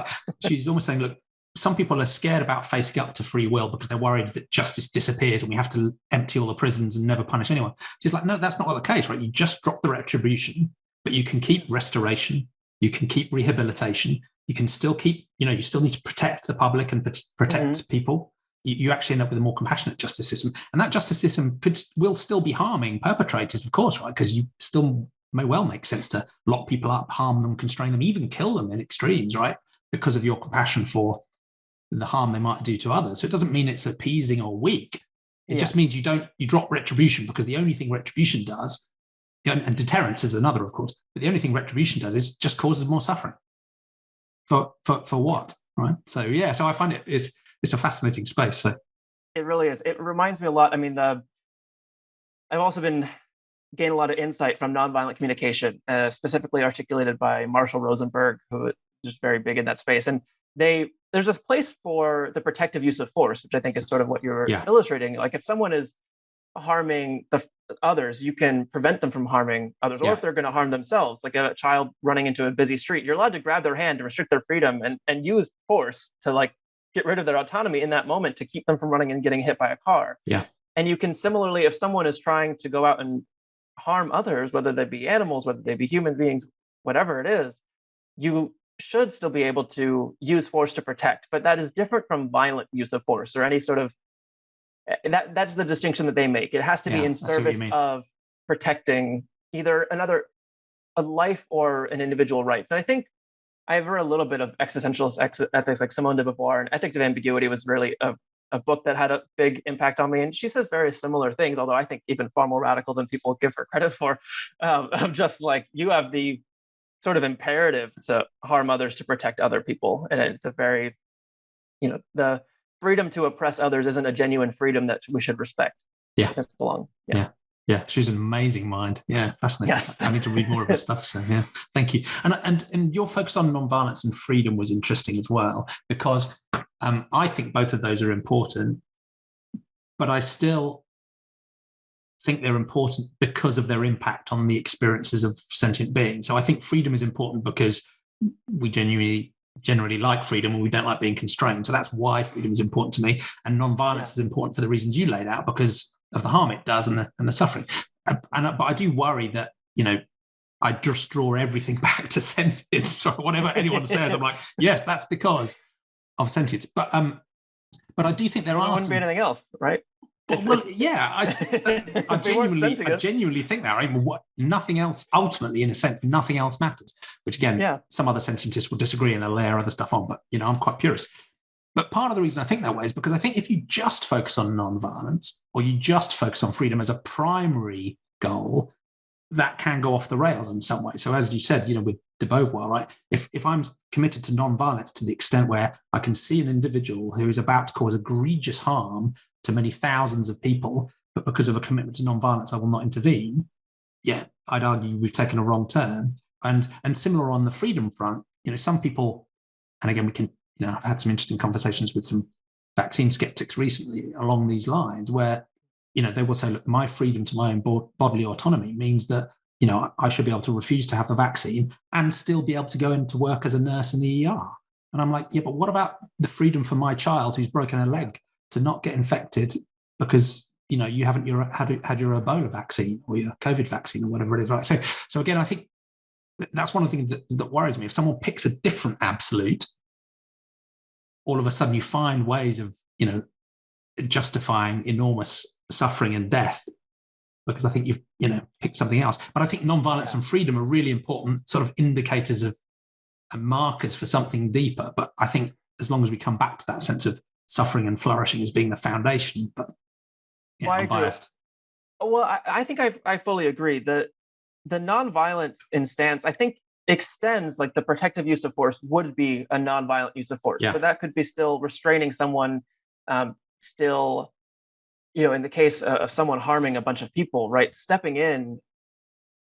almost saying, look, some people are scared about facing up to free will because they're worried that justice disappears and we have to empty all the prisons and never punish anyone. She's like, no, that's not the case, right? You just drop the retribution, but you can keep restoration, you can keep rehabilitation, you can still keep, you still need to protect the public and protect people. You actually end up with a more compassionate justice system. And that justice system will still be harming perpetrators, of course, right? Because you still may well make sense to lock people up, harm them, constrain them, even kill them in extremes, right? Because of your compassion for the harm they might do to others. So it doesn't mean it's appeasing or weak. It just means you drop retribution, because the only thing retribution does, and deterrence is another, of course, but the only thing retribution does is just causes more suffering. For what, right? So I find it's a fascinating space. So it really is. It reminds me a lot. I mean, I've also been gaining a lot of insight from nonviolent communication, specifically articulated by Marshall Rosenberg, who is just very big in that space. And there's this place for the protective use of force, which I think is sort of what you're illustrating. Like if someone is harming the others, you can prevent them from harming others, or if they're going to harm themselves, like a child running into a busy street, you're allowed to grab their hand to restrict their freedom and use force to get rid of their autonomy in that moment to keep them from running and getting hit by a car. And you can similarly, if someone is trying to go out and harm others, whether they be animals, whether they be human beings, whatever it is, you should still be able to use force to protect, but that is different from violent use of force or any sort of that's the distinction that they make. It has to be in service of protecting either a life or an individual rights. And I think I have read a little bit of existentialist ethics, like Simone de Beauvoir, and Ethics of Ambiguity was really a book that had a big impact on me. And she says very similar things, although I think even far more radical than people give her credit for. Of just like, you have the sort of imperative to harm others to protect other people. And it's a very, the freedom to oppress others isn't a genuine freedom that we should respect. Yeah. That's long. Yeah, she's an amazing mind. Yeah, fascinating. Yes. I need to read more of her stuff. So yeah, thank you. And your focus on nonviolence and freedom was interesting as well, because I think both of those are important, but I still think they're important because of their impact on the experiences of sentient beings. So I think freedom is important because we generally like freedom and we don't like being constrained. So that's why freedom is important to me. And nonviolence is important for the reasons you laid out, because of the harm it does and the suffering. But I do worry that, I just draw everything back to sentience or whatever anyone says. I'm like, yes, that's because of sentience. But I do think there wouldn't be anything else, right? Well, yeah, I genuinely think that. Right? Nothing else, ultimately, in a sense, nothing else matters. Which again, some other sentientists will disagree and they'll layer other stuff on. But I'm quite purist. But part of the reason I think that way is because I think if you just focus on nonviolence or you just focus on freedom as a primary goal, that can go off the rails in some way. So as you said, with de Beauvoir, right? If I'm committed to nonviolence to the extent where I can see an individual who is about to cause egregious harm to many thousands of people, but because of a commitment to nonviolence, I will not intervene. Yeah, I'd argue we've taken a wrong turn. And similar on the freedom front, some people, and again, we can, I've had some interesting conversations with some vaccine skeptics recently along these lines where, they will say, look, my freedom to my own bodily autonomy means that, I should be able to refuse to have the vaccine and still be able to go into work as a nurse in the ER. And I'm like, yeah, but what about the freedom for my child who's broken a leg to not get infected because, you haven't had your Ebola vaccine or your COVID vaccine or whatever it is, right? So again, I think that's one of the things that worries me. If someone picks a different absolute, all of a sudden you find ways of, justifying enormous suffering and death because I think you've, picked something else. But I think nonviolence and freedom are really important sort of indicators of and markers for something deeper. But I think as long as we come back to that sense of suffering and flourishing as being the foundation, but I'm biased. Well, I think I fully agree. The nonviolent instance, I think, extends, like the protective use of force would be a nonviolent use of force, but that could be still restraining someone, still, in the case of someone harming a bunch of people, right? Stepping in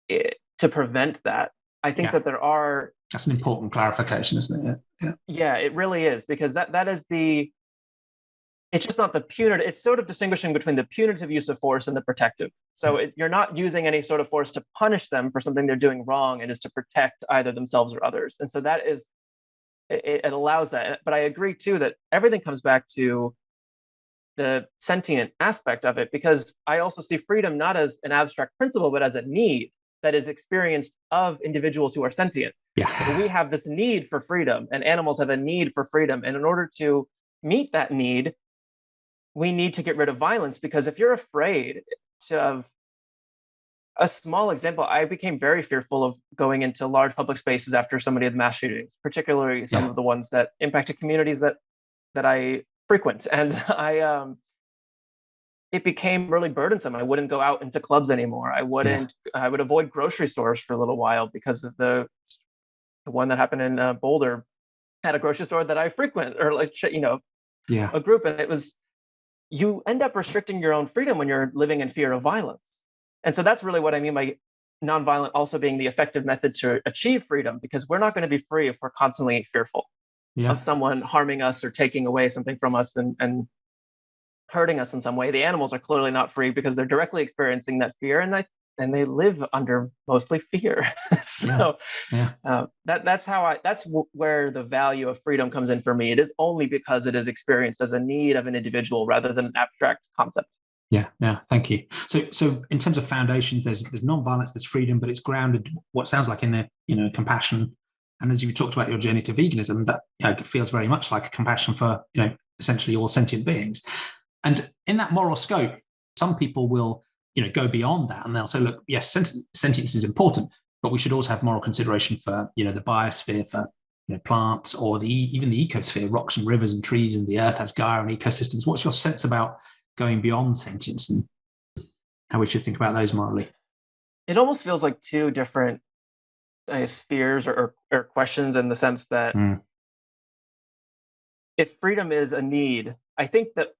to prevent that. I think that there are. That's an important clarification, isn't it? Yeah, it really is, because that is it's just not the punitive. It's sort of distinguishing between the punitive use of force and the protective. So you're not using any sort of force to punish them for something they're doing wrong. It is to protect either themselves or others. And so that is, it allows that. But I agree too that everything comes back to the sentient aspect of it, because I also see freedom not as an abstract principle, but as a need that is experienced of individuals who are sentient. Yeah. So we have this need for freedom, and animals have a need for freedom. And in order to meet that need, we need to get rid of violence, because if you're afraid of a small example, I became very fearful of going into large public spaces after so many of the mass shootings, particularly some of the ones that impacted communities that I frequent. And it became really burdensome. I wouldn't go out into clubs anymore. I would avoid grocery stores for a little while because of the one that happened in Boulder had a grocery store that I frequent, or a group. And it was, you end up restricting your own freedom when you're living in fear of violence. And so that's really what I mean by nonviolent also being the effective method to achieve freedom, because we're not going to be free if we're constantly fearful of someone harming us or taking away something from us and hurting us in some way. The animals are clearly not free because they're directly experiencing that fear, and they live under mostly fear. That's where the value of freedom comes in for me. It is only because it is experienced as a need of an individual rather than an abstract concept. Yeah. Thank you. So in terms of foundations, there's nonviolence, there's freedom, but it's grounded what sounds like in compassion, And as you talked about your journey to veganism, that it feels very much like a compassion for essentially all sentient beings. And in that moral scope, some people will go beyond that, and they'll say, look, yes, sentience is important, but we should also have moral consideration for the biosphere, for plants, or even the ecosphere, rocks and rivers and trees, and the earth has Gaia and ecosystems. What's your sense about going beyond sentience and how we should think about those morally? It almost feels like two different spheres or questions, in the sense that if freedom is a need, I think that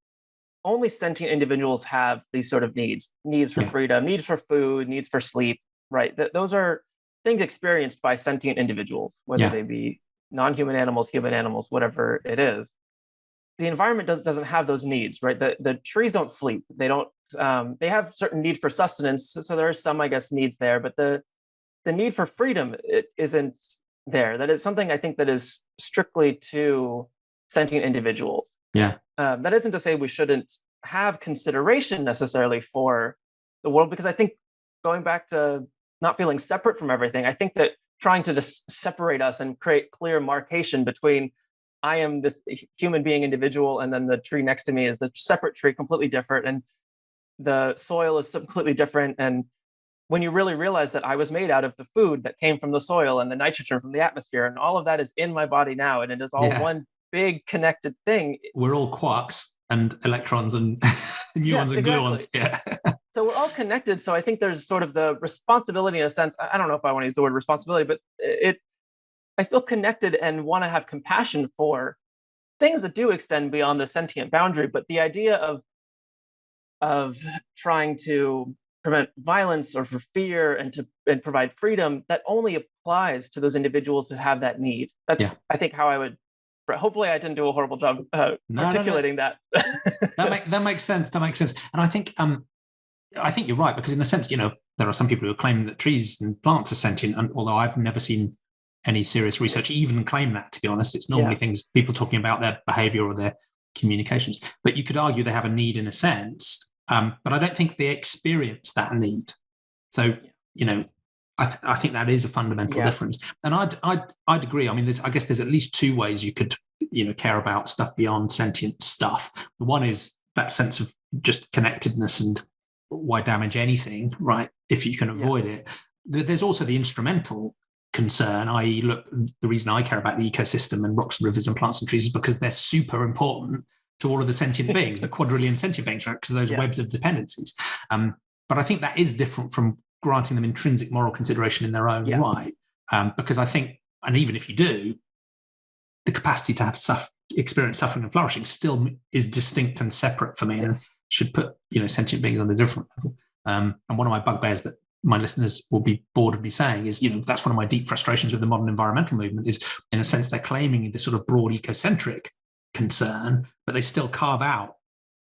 only sentient individuals have these sort of needs for freedom, needs for food, needs for sleep, right? Those are things experienced by sentient individuals, whether they be non-human animals, human animals, whatever it is. The environment doesn't have those needs, right? The trees don't sleep. They don't. They have certain need for sustenance, so there are some, I guess, needs there. But the need for freedom, it isn't there. That is something I think that is strictly to sentient individuals. Yeah. That isn't to say we shouldn't have consideration necessarily for the world, because I think, going back to not feeling separate from everything, I think that trying to just separate us and create clear marcation between I am this human being individual, and then the tree next to me is the separate tree, completely different, and the soil is completely different. And when you really realize that I was made out of the food that came from the soil and the nitrogen from the atmosphere, and all of that is in my body now, and it is all one big connected thing. We're all quarks and electrons and muons and gluons. Yeah. So we're all connected. So I think there's sort of the responsibility, in a sense. I don't know if I want to use the word responsibility, but I feel connected and want to have compassion for things that do extend beyond the sentient boundary. But the idea of trying to prevent violence or for fear and provide freedom, that only applies to those individuals who have that need. That's I think how I would. Hopefully, I didn't do a horrible job articulating that. that makes sense. That makes sense. And I think you're right, because in a sense, there are some people who are claiming that trees and plants are sentient, and although I've never seen any serious research even claim that, to be honest, it's normally things people talking about their behavior or their communications. But you could argue they have a need in a sense, but I don't think they experience that need. So, I think that is a fundamental difference. And I'd agree. I mean, I guess there's at least two ways you could, care about stuff beyond sentient stuff. The one is that sense of just connectedness and why damage anything, right, if you can avoid it. There's also the instrumental concern, i.e., look, the reason I care about the ecosystem and rocks and rivers and plants and trees is because they're super important to all of the sentient beings, the quadrillion sentient beings, right, because of those webs of dependencies. But I think that is different from granting them intrinsic moral consideration in their own right, because I think, and even if you do, the capacity to have experience suffering and flourishing still is distinct and separate for me, and should put sentient beings on a different level. And one of my bugbears that my listeners will be bored of me saying is, that's one of my deep frustrations with the modern environmental movement is, in a sense, they're claiming this sort of broad ecocentric concern, but they still carve out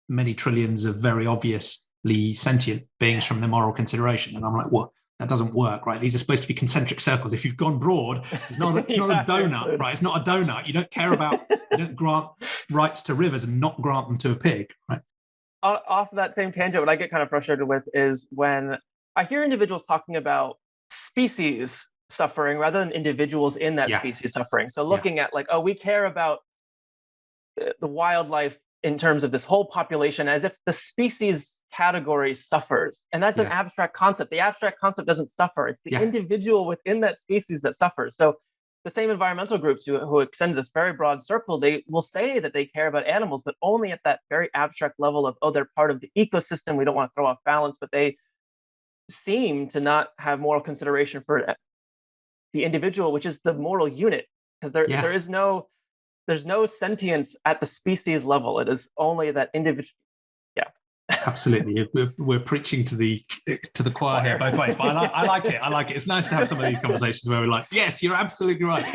many trillions of very obvious sentient beings from their moral consideration. And I'm like, well, that doesn't work, right? These are supposed to be concentric circles. If you've gone broad, it's not a donut, right? It's not a donut. You don't care about, you don't grant rights to rivers and not grant them to a pig, right? Off that same tangent, what I get kind of frustrated with is when I hear individuals talking about species suffering rather than individuals in that species suffering. So looking at we care about the wildlife in terms of this whole population, as if the species category suffers. And that's an abstract concept. The abstract concept doesn't suffer. It's the individual within that species that suffers. So the same environmental groups who extend this very broad circle, they will say that they care about animals, but only at that very abstract level of, they're part of the ecosystem. We don't want to throw off balance, but they seem to not have moral consideration for the individual, which is the moral unit, because there's no sentience at the species level. It is only that individual. Absolutely, we're preaching to the choir here both ways, but I like it. It's nice to have some of these conversations where we're like, yes, you're absolutely right.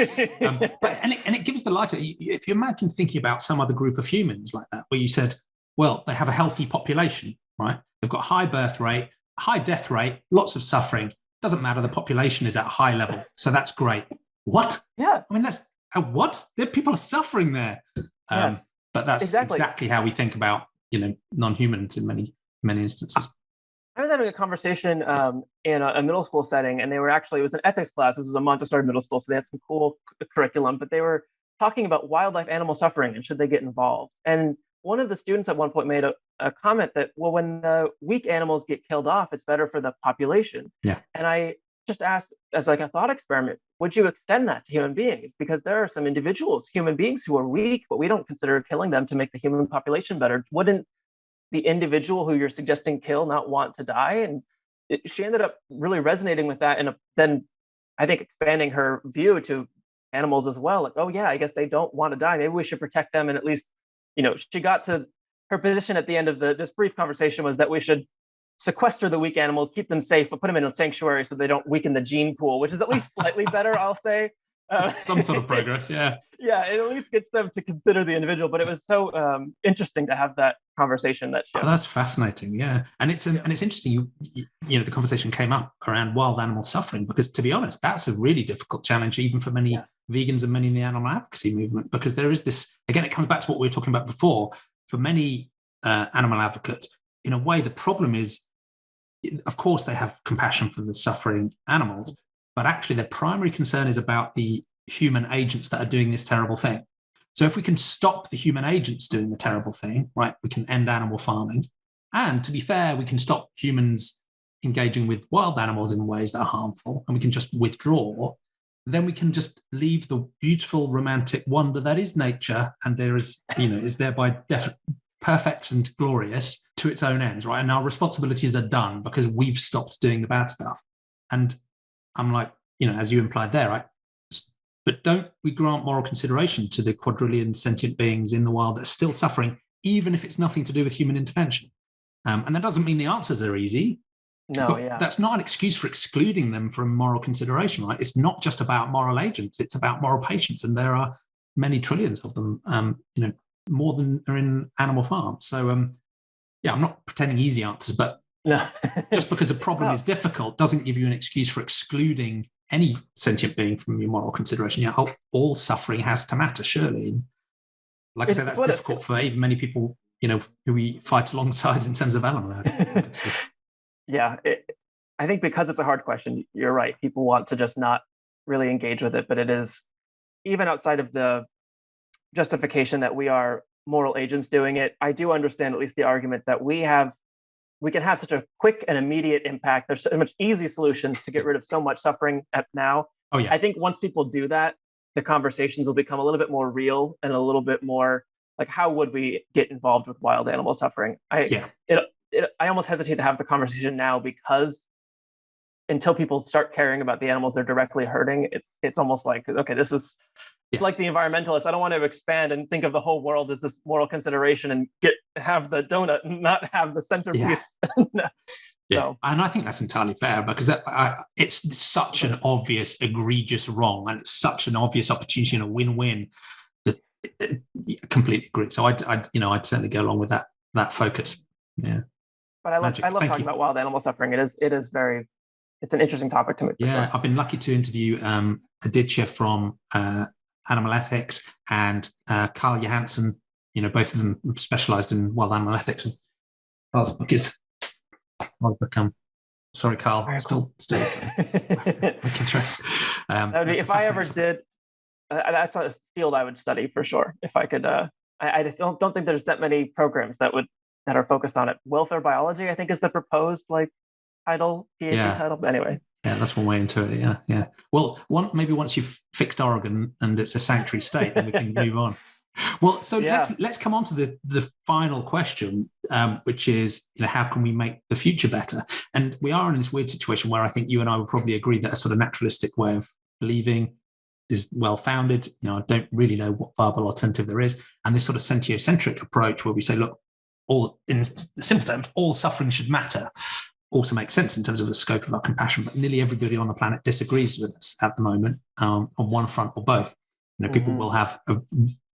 But it gives the light. If you imagine thinking about some other group of humans like that, where you said, well, they have a healthy population, right? They've got high birth rate, high death rate, lots of suffering. Doesn't matter. The population is at a high level, so that's great. What? Yeah. I mean, that's what? People are suffering there. But that's exactly how we think about non-humans in many instances. I was having a conversation in a middle school setting, and it was an ethics class. This was a Montessori middle school, so they had some cool curriculum, but they were talking about wildlife animal suffering and should they get involved. And one of the students at one point made a comment that, well, when the weak animals get killed off, it's better for the population. Yeah. And I just asked, as like a thought experiment, would you extend that to human beings? Because there are some individuals, human beings, who are weak, but we don't consider killing them to make the human population better. Wouldn't the individual who you're suggesting kill not want to die? And she ended up really resonating with that, and then I think expanding her view to animals as well. Like, oh yeah, I guess they don't want to die. Maybe we should protect them. And at least, she got to her position at the end of this brief conversation was that we should sequester the weak animals, keep them safe, but put them in a sanctuary so they don't weaken the gene pool, which is at least slightly better, I'll say. Some sort of progress, yeah. Yeah, it at least gets them to consider the individual. But it was so interesting to have that conversation. Oh, that's fascinating, yeah. And it's interesting. The conversation came up around wild animal suffering because, to be honest, that's a really difficult challenge, even for many vegans and many in the animal advocacy movement. Because there is this, again, it comes back to what we were talking about before. For many animal advocates, in a way, the problem is, of course, they have compassion for the suffering animals, but actually their primary concern is about the human agents that are doing this terrible thing. So if we can stop the human agents doing the terrible thing, right, we can end animal farming. And to be fair, we can stop humans engaging with wild animals in ways that are harmful, and we can just withdraw. Then we can just leave the beautiful, romantic wonder that is nature, and there is, is thereby perfect and glorious to its own ends, right? And our responsibilities are done because we've stopped doing the bad stuff. And I'm like, as you implied there, right? But don't we grant moral consideration to the quadrillion sentient beings in the wild that are still suffering, even if it's nothing to do with human intervention? And that doesn't mean the answers are easy. No, That's not an excuse for excluding them from moral consideration, right? It's not just about moral agents; it's about moral patients, and there are many trillions of them. More than are in animal farms. So, I'm not pretending easy answers, but no. Just because a problem is difficult doesn't give you an excuse for excluding any sentient being from your moral consideration. Yeah, all suffering has to matter, surely. Like I said, that's difficult for even many people, who we fight alongside in terms of animal advocacy. Yeah, I think because it's a hard question, you're right. People want to just not really engage with it, but it is, even outside of the justification that we are moral agents doing it, I do understand at least the argument that we can have such a quick and immediate impact. There's so much easy solutions to get rid of so much suffering now. Oh, yeah. I think once people do that, the conversations will become a little bit more real and a little bit more like, how would we get involved with wild animal suffering? I almost hesitate to have the conversation now because until people start caring about the animals they're directly hurting, it's almost like, okay, this is like the environmentalist. I don't want to expand and think of the whole world as this moral consideration and have the donut and not have the centerpiece. So. And I think that's entirely fair because it's such an obvious, egregious wrong, and it's such an obvious opportunity and a win-win. I completely agree. So I'd certainly go along with that focus. Yeah. But I love talking about wild animal suffering. It's an interesting topic to me. Yeah, sure. I've been lucky to interview Aditya from Animal Ethics and Carl Johansson. Both of them specialised in wild animal ethics. And Carl's book is. Sorry, Carl. Right, still we can try. If I ever did, that's a field I would study for sure. If I could, I don't think there's that many programs that are focused on it. Welfare biology, I think, is the proposed PhD title. But anyway. Yeah, that's one way into it. Yeah. Well, maybe once you've fixed Oregon and it's a sanctuary state, then we can move on. Well, so let's come on to the final question, which is, how can we make the future better? And we are in this weird situation where I think you and I would probably agree that a sort of naturalistic way of believing is well-founded. I don't really know what viable alternative there is. And this sort of sentiocentric approach where we say, look, in simple terms, all suffering should matter, also makes sense in terms of the scope of our compassion. But nearly everybody on the planet disagrees with us at the moment on one front or both. People will have a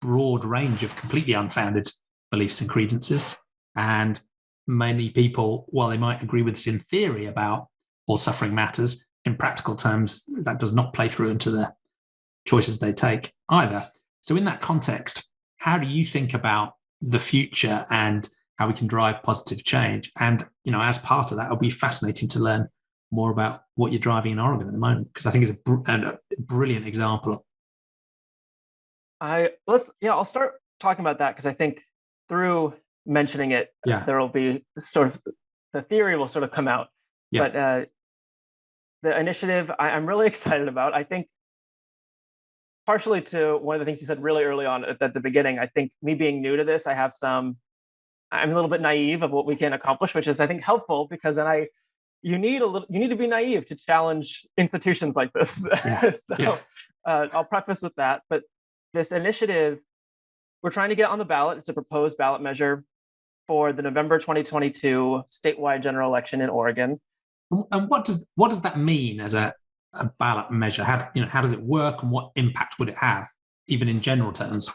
broad range of completely unfounded beliefs and credences. And many people, while they might agree with us in theory about all suffering matters, in practical terms, that does not play through into the choices they take either. So in that context, how do you think about the future and how we can drive positive change. And, as part of that, it'll be fascinating to learn more about what you're driving in Oregon at the moment, because I think it's a brilliant example. I'll start talking about that, because I think through mentioning it, there will be sort of, the theory will sort of come out. But the initiative I'm really excited about. I think partially to one of the things you said really early on at the beginning, I think me being new to this, I'm a little bit naive of what we can accomplish, which is, I think, helpful, because then you need to be naive to challenge institutions like this. I'll preface with that. But this initiative, we're trying to get on the ballot. It's a proposed ballot measure for the November 2022 statewide general election in Oregon. And what does that mean as a ballot measure? How does it work, and what impact would it have, even in general terms?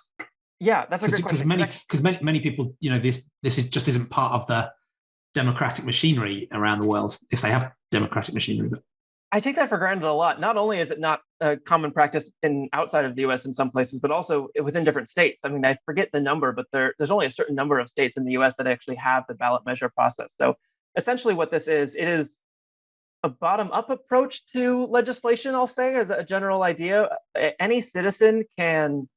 Yeah, that's a great question. Because many people, this just isn't part of the democratic machinery around the world, if they have democratic machinery. But I take that for granted a lot. Not only is it not a common practice outside of the U.S. in some places, but also within different states. I mean, I forget the number, but there's only a certain number of states in the U.S. that actually have the ballot measure process. So essentially what this is, it is a bottom-up approach to legislation, I'll say, as a general idea. Any citizen can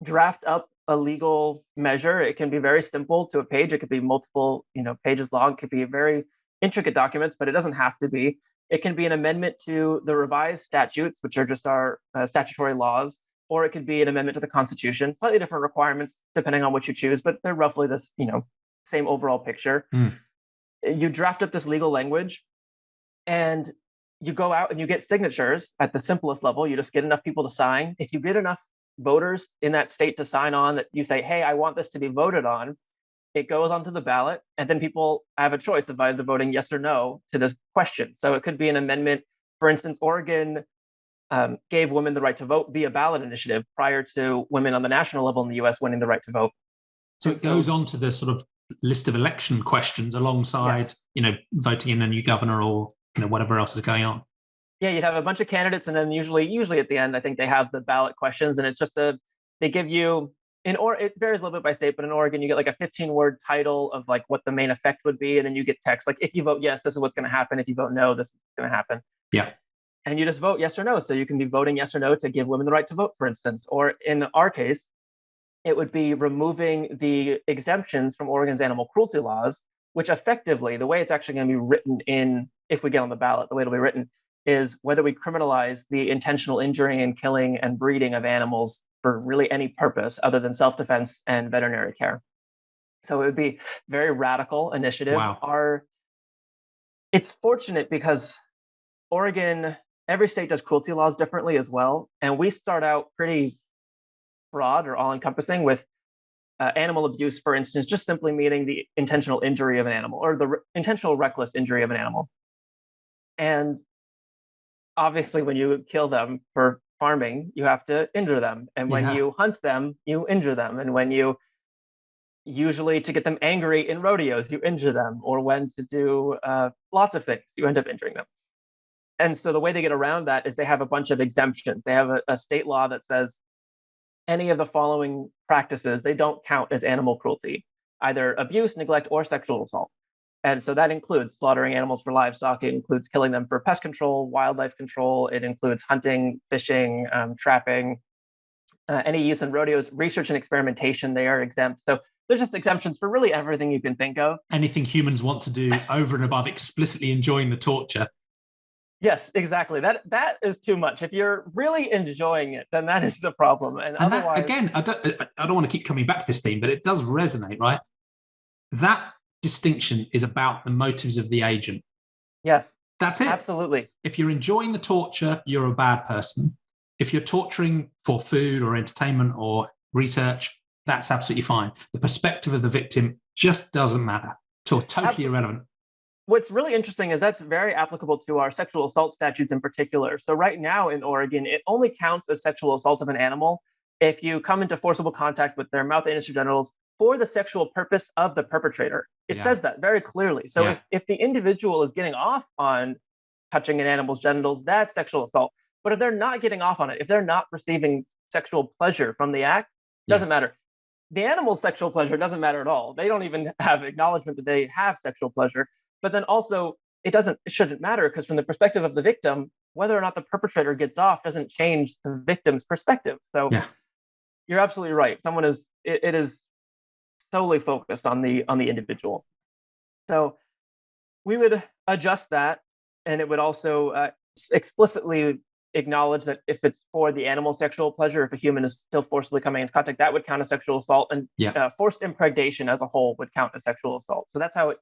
draft up a legal measure. It can be very simple to a page. It could be multiple, pages long. It could be very intricate documents, but it doesn't have to be. It can be an amendment to the revised statutes, which are just our statutory laws, or it could be an amendment to the Constitution. Slightly different requirements depending on what you choose, but they're roughly this, same overall picture. You draft up this legal language, and you go out and you get signatures at the simplest level. You just get enough people to sign. If you get enough voters in that state to sign on, that you say, hey, I want this to be voted on, it goes onto the ballot, and then people have a choice of either voting yes or no to this question. So it could be an amendment. For instance, Oregon gave women the right to vote via ballot initiative prior to women on the national level in the US winning the right to vote. So it goes on to the sort of list of election questions alongside, voting in a new governor or, whatever else is going on. Yeah, you'd have a bunch of candidates, and then usually at the end, I think they have the ballot questions, and it's just they give you, it varies a little bit by state, but in Oregon, you get like a 15-word title of like what the main effect would be, and then you get text like, if you vote yes, this is what's going to happen. If you vote no, this is going to happen. Yeah. And you just vote yes or no. So you can be voting yes or no to give women the right to vote, for instance. Or in our case, it would be removing the exemptions from Oregon's animal cruelty laws, which effectively, the way it's actually going to be written if we get on the ballot, the way it'll be written is whether we criminalize the intentional injuring and killing and breeding of animals for really any purpose other than self-defense and veterinary care. So it would be very radical initiative. Wow. It's fortunate because Oregon, every state does cruelty laws differently as well. And we start out pretty broad or all-encompassing with animal abuse, for instance, just simply meaning the intentional injury of an animal or the intentional reckless injury of an animal. And obviously, when you kill them for farming, you have to injure them. And when you hunt them, you injure them. And when you, usually to get them angry in rodeos, you injure them. Or when to do lots of things, you end up injuring them. And so the way they get around that is they have a bunch of exemptions. They have a state law that says any of the following practices, they don't count as animal cruelty, either abuse, neglect, or sexual assault. And so that includes slaughtering animals for livestock. It includes killing them for pest control, wildlife control. It includes hunting, fishing, trapping, any use in rodeos, research and experimentation, they are exempt. So there's just exemptions for really everything you can think of. Anything humans want to do over and above explicitly enjoying the torture. Yes, exactly. That is too much. If you're really enjoying it, then that is the problem. And otherwise, that, again, I don't want to keep coming back to this theme, but it does resonate, right? That distinction is about the motives of the agent. Yes. That's it. Absolutely. If you're enjoying the torture, you're a bad person. If you're torturing for food or entertainment or research, that's absolutely fine. The perspective of the victim just doesn't matter. Totally irrelevant. What's really interesting is that's very applicable to our sexual assault statutes in particular. So right now in Oregon, it only counts as sexual assault of an animal if you come into forcible contact with their mouth, anus, or genitals for the sexual purpose of the perpetrator. It says that very clearly. So if the individual is getting off on touching an animal's genitals, that's sexual assault. But if they're not getting off on it, if they're not receiving sexual pleasure from the act, it doesn't matter. the animal's sexual pleasure doesn't matter at all. They don't even have acknowledgement that they have sexual pleasure. But then also, it shouldn't matter, because from the perspective of the victim, whether or not the perpetrator gets off doesn't change the victim's perspective. So Yeah. you're absolutely right. It is solely focused on the individual. So we would adjust that, and it would also explicitly acknowledge that if it's for the animal sexual pleasure, if a human is still forcibly coming into contact, that would count as sexual assault, and forced impregnation as a whole would count as sexual assault. So that's how it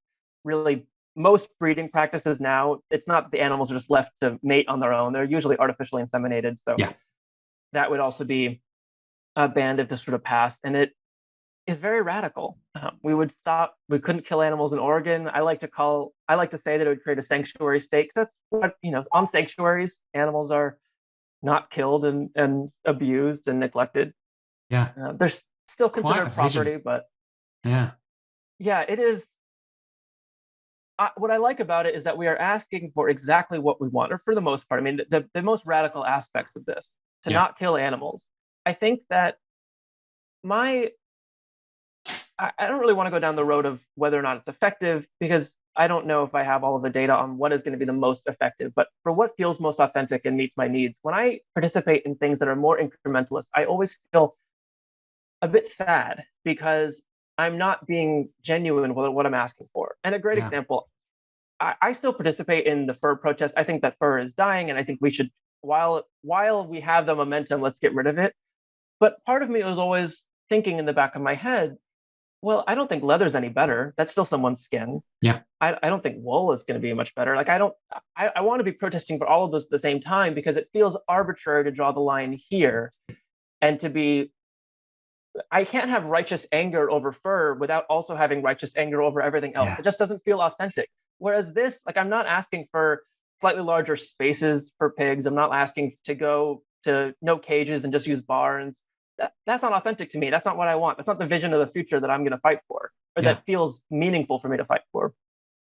really, most breeding practices now, it's not the animals are just left to mate on their own. They're usually artificially inseminated. So that would also be banned if this were to pass. And it is very radical. We couldn't kill animals in Oregon. I like to say that it would create a sanctuary state, because that's what, on sanctuaries, animals are not killed and abused and neglected. Yeah. They're still considered property, but it is. What I like about it is that we are asking for exactly what we want, or for the most part. I mean, the most radical aspects of this, to not kill animals. I think that I don't really want to go down the road of whether or not it's effective, because I don't know if I have all of the data on what is going to be the most effective. But for what feels most authentic and meets my needs, when I participate in things that are more incrementalist, I always feel a bit sad, because I'm not being genuine with what I'm asking for. And a great example, I still participate in the fur protest. I think that fur is dying, and I think we should, while we have the momentum, let's get rid of it. But part of me was always thinking in the back of my head, well, I don't think leather's any better. That's still someone's skin. Yeah. I don't think wool is going to be much better. Like, I want to be protesting for all of those at the same time, because it feels arbitrary to draw the line here, and I can't have righteous anger over fur without also having righteous anger over everything else. Yeah. It just doesn't feel authentic. Whereas this, like, I'm not asking for slightly larger spaces for pigs. I'm not asking to go to no cages and just use barns. That's not authentic to me. That's not what I want. That's not the vision of the future that I'm going to fight for, or that feels meaningful for me to fight for.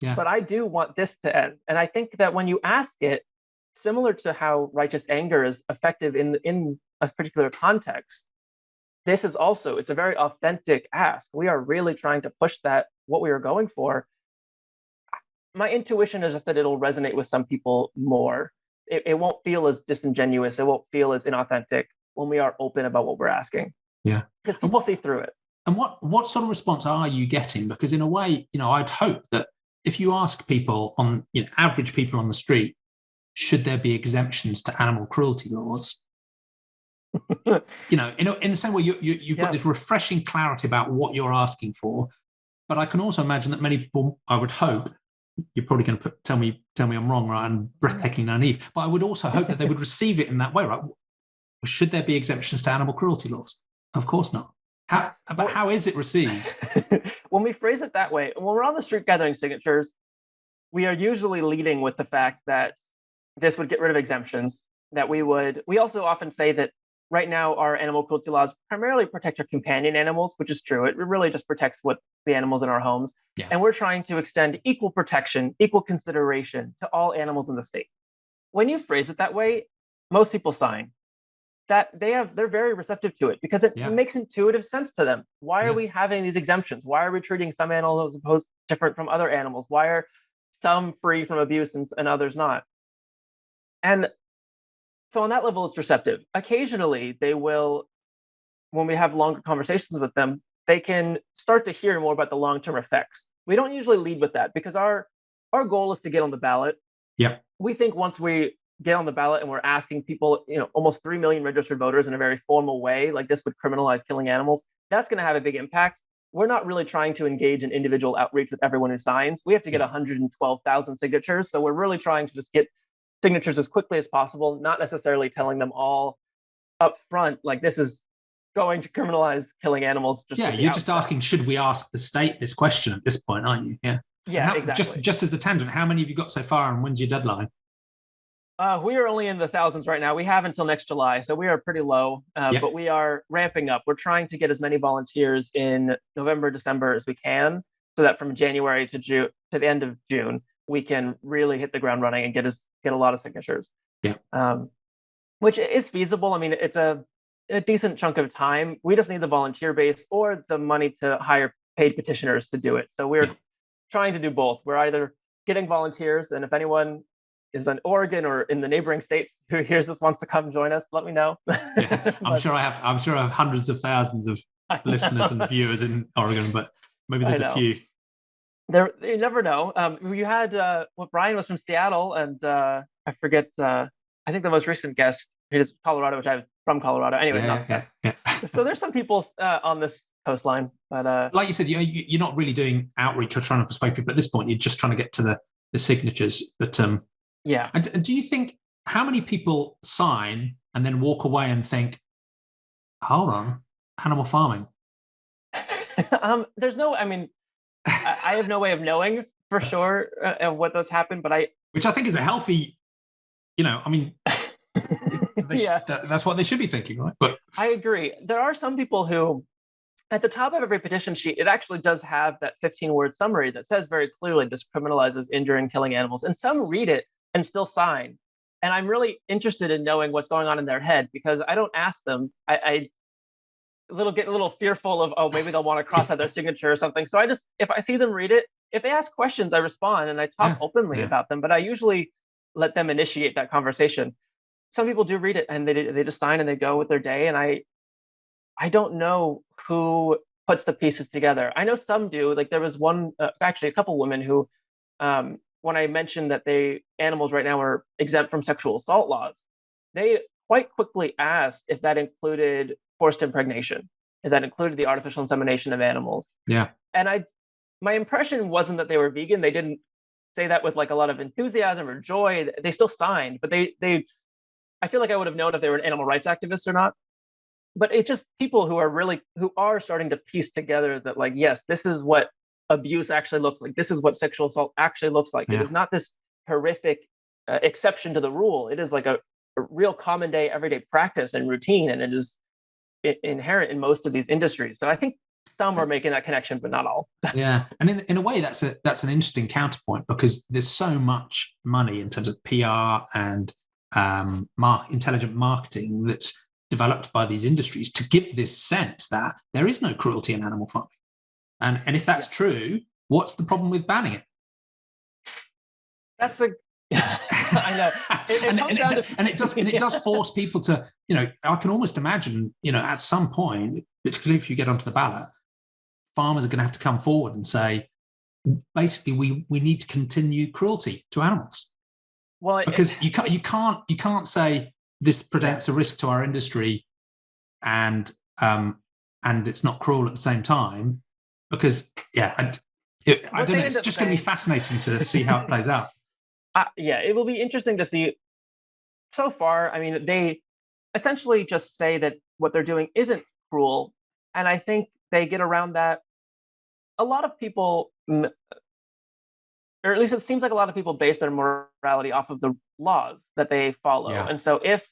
Yeah. But I do want this to end. And I think that when you ask it, similar to how righteous anger is effective in a particular context, this is also, it's a very authentic ask. We are really trying to push what we are going for. My intuition is just that it'll resonate with some people more. It won't feel as disingenuous. It won't feel as inauthentic when we are open about what we're asking. Yeah. Because people see through it. And what sort of response are you getting? Because in a way, I'd hope that if you ask people average people on the street, should there be exemptions to animal cruelty laws? In the same way, you've got this refreshing clarity about what you're asking for. But I can also imagine that many people, I would hope, you're probably going to tell me I'm wrong, right? I'm breathtakingly naive. But I would also hope that they would receive it in that way, right? Should there be exemptions to animal cruelty laws? Of course not. How is it received? When we phrase it that way, when we're on the street gathering signatures, we are usually leading with the fact that this would get rid of exemptions, we also often say that right now our animal cruelty laws primarily protect our companion animals, which is true. It really just protects the animals in our homes. Yeah. And we're trying to extend equal protection, equal consideration to all animals in the state. When you phrase it that way, most people sign. That they're very receptive to it, because it makes intuitive sense to them. Why are we having these exemptions? Why are we treating some animals different from other animals? Why are some free from abuse and others not? And so on that level, it's receptive. Occasionally, they will, when we have longer conversations with them, they can start to hear more about the long-term effects. We don't usually lead with that, because our goal is to get on the ballot. Yeah. We think once we get on the ballot and we're asking people, almost 3 million registered voters in a very formal way, like this would criminalize killing animals, that's going to have a big impact. We're not really trying to engage in individual outreach with everyone who signs. We have to get 112,000 signatures. So we're really trying to just get signatures as quickly as possible, not necessarily telling them all up front, like, this is going to criminalize killing animals. You're just asking, should we ask the state this question at this point, aren't you? Yeah. Yeah, exactly. Just as a tangent, how many have you got so far, and when's your deadline? We are only in the thousands right now. We have until next July, so we are pretty low, but we are ramping up. We're trying to get as many volunteers in November, December as we can, so that from January to the end of June, we can really hit the ground running and get a lot of signatures. Yeah. Which is feasible. I mean, a decent chunk of time. We just need the volunteer base or the money to hire paid petitioners to do it. So we're trying to do both. We're either getting volunteers, and if anyone is in Oregon or in the neighboring states who hears this wants to come join us, let me know. Yeah, I'm sure I have hundreds of thousands of listeners and viewers in Oregon, but maybe there's a few. You never know. You had Brian was from Seattle, and I forget. I think the most recent guest is Colorado, which I'm from Colorado. Anyway, So there's some people on this coastline, but like you said, you're not really doing outreach or trying to persuade people at this point. You're just trying to get to the signatures. But yeah. And do you think how many people sign and then walk away and think, hold on, animal farming? There's no. I mean, I have no way of knowing for sure what does happen, but which I think is a healthy. I mean. That's what they should be thinking, right? But I agree. There are some people who, at the top of every petition sheet, it actually does have that 15-word summary that says very clearly this criminalizes injuring, killing animals. And some read it and still sign. And I'm really interested in knowing what's going on in their head, because I don't ask them. I get a little fearful of, maybe they'll want to cross out their signature or something. So if I see them read it, if they ask questions, I respond and I talk openly about them. But I usually let them initiate that conversation. Some people do read it and they just sign and they go with their day. And I don't know who puts the pieces together. I know some do. Like there was one, actually a couple women who, when I mentioned that animals right now are exempt from sexual assault laws, they quite quickly asked if that included forced impregnation, if that included the artificial insemination of animals. Yeah. And my impression wasn't that they were vegan. They didn't say that with like a lot of enthusiasm or joy. They still signed, but I feel like I would have known if they were an animal rights activist or not. But it's just people who are starting to piece together that, like, yes, this is what abuse actually looks like. This is what sexual assault actually looks like. It is not this horrific exception to the rule. It is like a real common day, everyday practice and routine, and it is inherent in most of these industries. So I think some are making that connection, but not all. Yeah, and in a way, that's an interesting counterpoint, because there's so much money in terms of PR and intelligent marketing that's developed by these industries to give this sense that there is no cruelty in animal farming. And if that's true, what's the problem with banning it? That's I know. It does force people to, I can almost imagine, at some point, particularly if you get onto the ballot, farmers are going to have to come forward and say, basically, we need to continue cruelty to animals. Well, because you can't say this presents a risk to our industry, and it's not cruel at the same time, because I don't know. It's just going to be fascinating to see how it plays out. It will be interesting to see. So far, I mean, they essentially just say that what they're doing isn't cruel, and I think they get around that. A lot of people, or at least it seems like a lot of people base their morality off of the laws that they follow. Yeah. And so if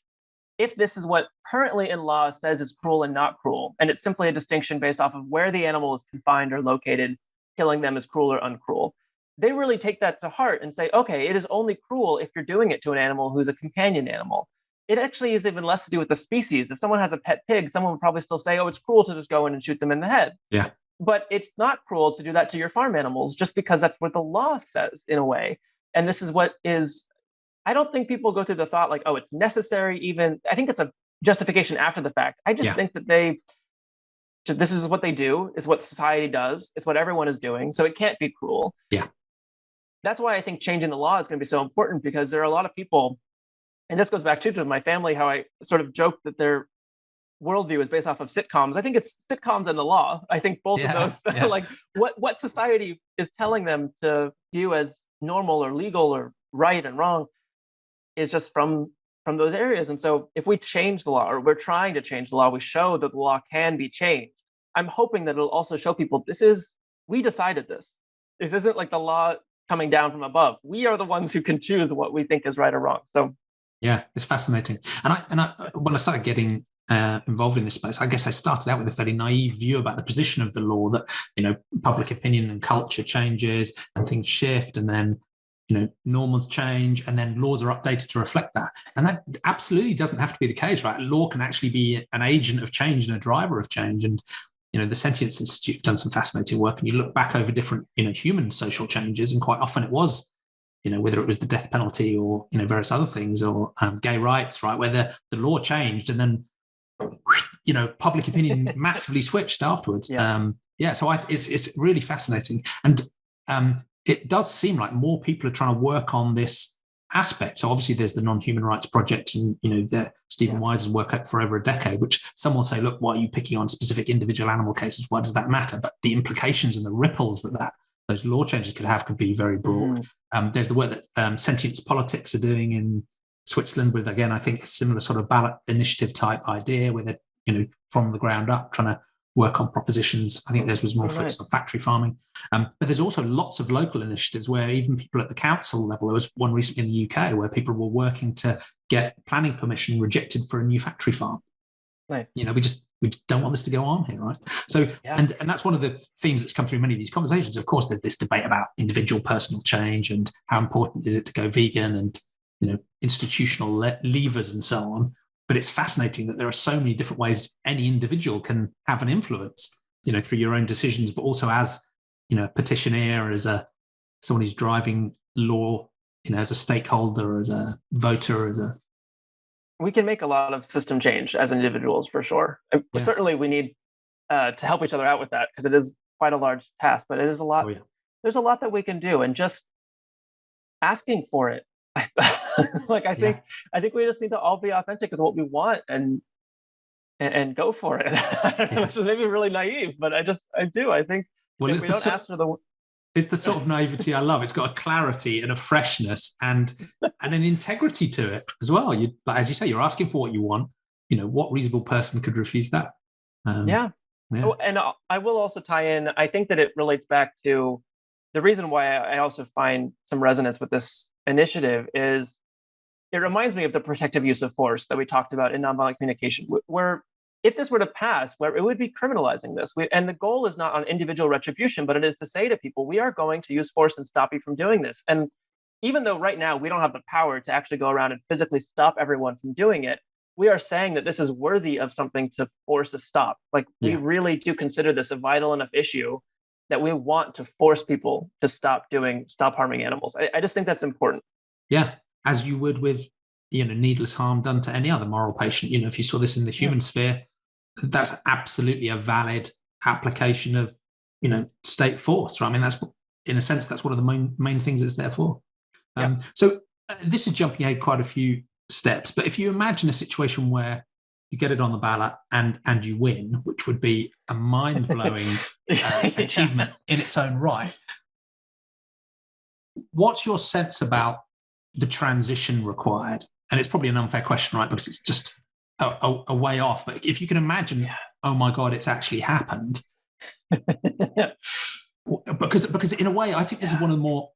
this is what currently in law says is cruel and not cruel, and it's simply a distinction based off of where the animal is confined or located, killing them is cruel or uncruel, they really take that to heart and say, okay, it is only cruel if you're doing it to an animal who's a companion animal. It actually is even less to do with the species. If someone has a pet pig, someone would probably still say, oh, it's cruel to just go in and shoot them in the head. Yeah. But it's not cruel to do that to your farm animals, just because that's what the law says in a way. And this is what is, I don't think people go through the thought like, oh, it's necessary even. I think it's a justification after the fact. I just think that this is what they do, is what society does. It's what everyone is doing. So it can't be cruel. Yeah. That's why I think changing the law is going to be so important, because there are a lot of people, and this goes back to my family, how I sort of joke that their worldview is based off of sitcoms. I think it's sitcoms and the law. I think both of those, like what society is telling them to view as normal or legal or right and wrong is just from those areas. And so if we change the law, or we're trying to change the law, we show that the law can be changed. I'm hoping that it'll also show people we decided this. This isn't like the law coming down from above. We are the ones who can choose what we think is right or wrong. So yeah, it's fascinating. And I when I started getting involved in this space, I guess I started out with a fairly naive view about the position of the law, that public opinion and culture changes and things shift, and then norms change and then laws are updated to reflect that. And that absolutely doesn't have to be the case, right? Law can actually be an agent of change and a driver of change. And, the Sentience Institute have done some fascinating work, and you look back over different, human social changes, and quite often it was, whether it was the death penalty or, various other things, or gay rights, right, where the law changed and then, public opinion massively switched afterwards. Yes. So it's really fascinating. And it does seem like more people are trying to work on this aspect. So obviously there's the Non-Human Rights Project, and Stephen Wise's work for over a decade, which some will say, look, why are you picking on specific individual animal cases? Why does that matter? But the implications and the ripples that those law changes could be very broad. There's the work that Sentience Politics are doing in Switzerland with, again, I think a similar sort of ballot initiative type idea, where they're from the ground up trying to work on propositions. I think theirs was more focused on factory farming. But there's also lots of local initiatives where even people at the council level, there was one recently in the UK where people were working to get planning permission rejected for a new factory farm. Nice. We don't want this to go on here, right? So, and that's one of the themes that's come through many of these conversations. Of course, there's this debate about individual personal change and how important is it to go vegan, and institutional levers and so on. But it's fascinating that there are so many different ways any individual can have an influence, through your own decisions, but also as, a petitioner, as someone who's driving law, as a stakeholder, as a voter, We can make a lot of system change as individuals, for sure. Certainly we need to help each other out with that, because it is quite a large task, but it is a lot. There's a lot that we can do, and just asking for it. I think we just need to all be authentic with what we want and go for it. Which is maybe really naive, but I do. I think if we don't ask for the. It's the sort of naivety I love. It's got a clarity and a freshness and an integrity to it as well. As you say, you're asking for what you want. What reasonable person could refuse that? Oh, and I will also tie in, I think that it relates back to the reason why I also find some resonance with this initiative is it reminds me of the protective use of force that we talked about in nonviolent communication, where if this were to pass, where it would be criminalizing this. And the goal is not on individual retribution, but it is to say to people, we are going to use force and stop you from doing this. And even though right now we don't have the power to actually go around and physically stop everyone from doing it, we are saying that this is worthy of something to force a stop. We really do consider this a vital enough issue that we want to force people to stop harming animals. I just think that's important. Yeah, as you would with needless harm done to any other moral patient. If you saw this in the human sphere, that's absolutely a valid application of state force, right? I mean, that's, in a sense, that's one of the main things it's there for. So this is jumping ahead quite a few steps, but if you imagine a situation where you get it on the ballot and you win, which would be a mind-blowing achievement in its own right, what's your sense about the transition required? And it's probably an unfair question, right? Because it's just a way off. But if you can imagine, oh my God, it's actually happened. Because in a way, I think this is one of the more,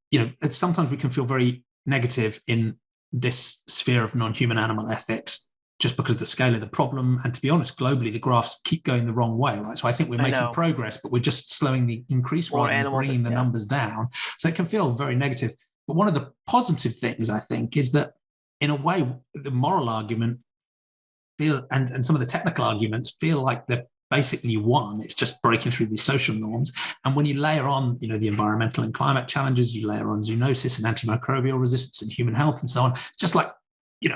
sometimes we can feel very negative in this sphere of non-human animal ethics just because of the scale of the problem. And to be honest, globally, the graphs keep going the wrong way, right? So I think we're making progress, but we're just slowing the increase rather than bringing the numbers down. So it can feel very negative. But one of the positive things, I think, is that in a way, the moral argument and some of the technical arguments feel like they're basically won. It's just breaking through these social norms. And when you layer on, the environmental and climate challenges, you layer on zoonosis and antimicrobial resistance and human health and so on, it's just like,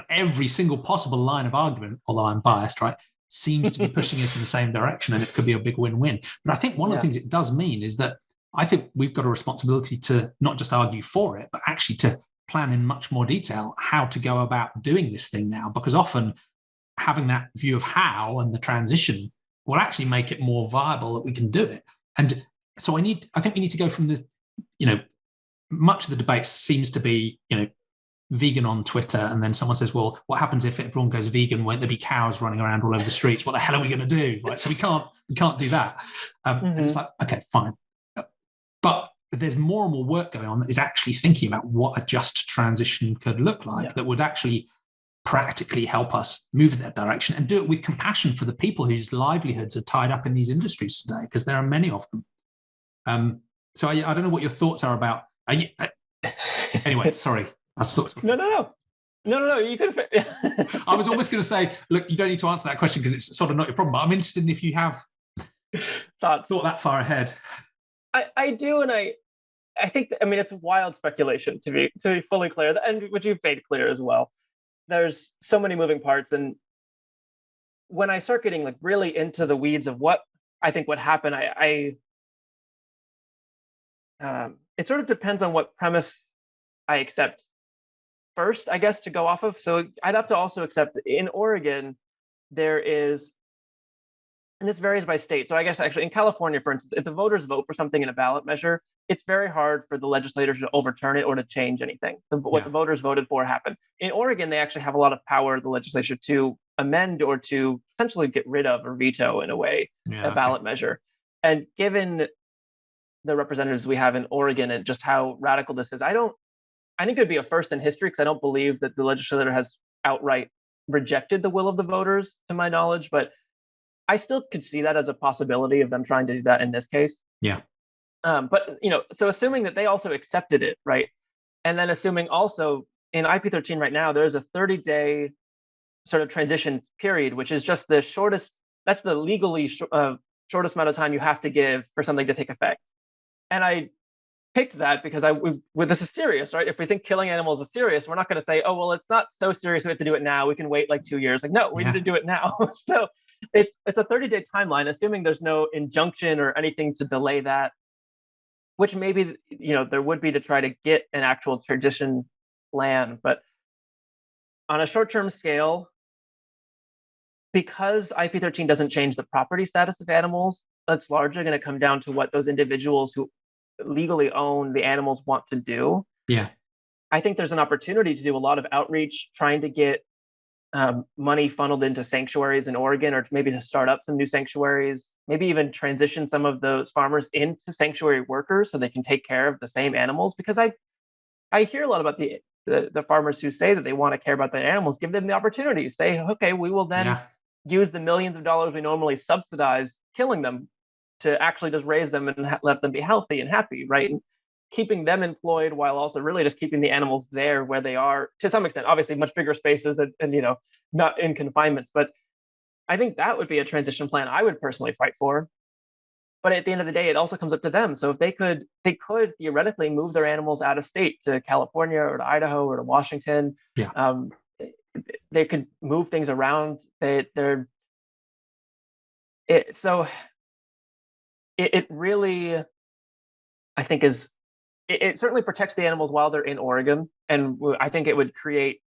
every single possible line of argument, although I'm biased, right, seems to be pushing us in the same direction, and it could be a big win-win. But I think one of the things it does mean is that I think we've got a responsibility to not just argue for it, but actually to plan in much more detail how to go about doing this thing now, because often having that view of how and the transition will actually make it more viable that we can do it. And so I think we need to go from the, much of the debate seems to be, vegan on Twitter, and then someone says, well, what happens if everyone goes vegan? Won't there be cows running around all over the streets? What the hell are we going to do? Right? So we can't do that. And it's like, okay, fine. But there's more and more work going on that is actually thinking about what a just transition could look like that would actually practically help us move in that direction, and do it with compassion for the people whose livelihoods are tied up in these industries today, because there are many of them. So I don't know what your thoughts are about. Anyway, sorry, I stopped. No. You could. I was almost going to say, look, you don't need to answer that question because it's sort of not your problem. But I'm interested in if you have thought that far ahead. I do, and I think it's wild speculation to be fully clear, and which you've made clear as well. There's so many moving parts, and when I start getting like really into the weeds of what I think would happen, it sort of depends on what premise I accept first, I guess, to go off of. So I'd have to also accept in Oregon, there is, and this varies by state. So I guess actually in California, for instance, if the voters vote for something in a ballot measure, it's very hard for the legislators to overturn it or to change anything. What the voters voted for happened. In Oregon, they actually have a lot of power, the legislature, to amend or to essentially get rid of or veto, in a way, a ballot measure. And given the representatives we have in Oregon and just how radical this is, I think it would be a first in history, because I don't believe that the legislature has outright rejected the will of the voters, to my knowledge. But I still could see that as a possibility of them trying to do that in this case. Yeah. But so assuming that they also accepted it, right, and then assuming also in IP13 right now there's a 30-day sort of transition period, which is just the shortest. That's the legally shortest amount of time you have to give for something to take effect. And I picked that because this is serious, right? If we think killing animals is serious, we're not going to say, oh, well, it's not so serious, we have to do it now, we can wait like 2 years. Like, no, we need to do it now. So it's a 30-day timeline, assuming there's no injunction or anything to delay that, which maybe there would be to try to get an actual transition plan. But on a short-term scale, because IP13 doesn't change the property status of animals, that's largely going to come down to what those individuals who legally own the animals want to do. Yeah. I think there's an opportunity to do a lot of outreach, trying to get money funneled into sanctuaries in Oregon, or maybe to start up some new sanctuaries, maybe even transition some of those farmers into sanctuary workers so they can take care of the same animals. Because I hear a lot about the farmers who say that they want to care about their animals. Give them the opportunity. Say, okay, we will then use the millions of dollars we normally subsidize killing them to actually just raise them and let them be healthy and happy, right? And keeping them employed while also really just keeping the animals there where they are, to some extent, obviously much bigger spaces and not in confinements. But I think that would be a transition plan I would personally fight for. But at the end of the day, it also comes up to them. So if they could theoretically move their animals out of state to California or to Idaho or to Washington. They could move things around. It really, I think, it certainly protects the animals while they're in Oregon, and I think it would create.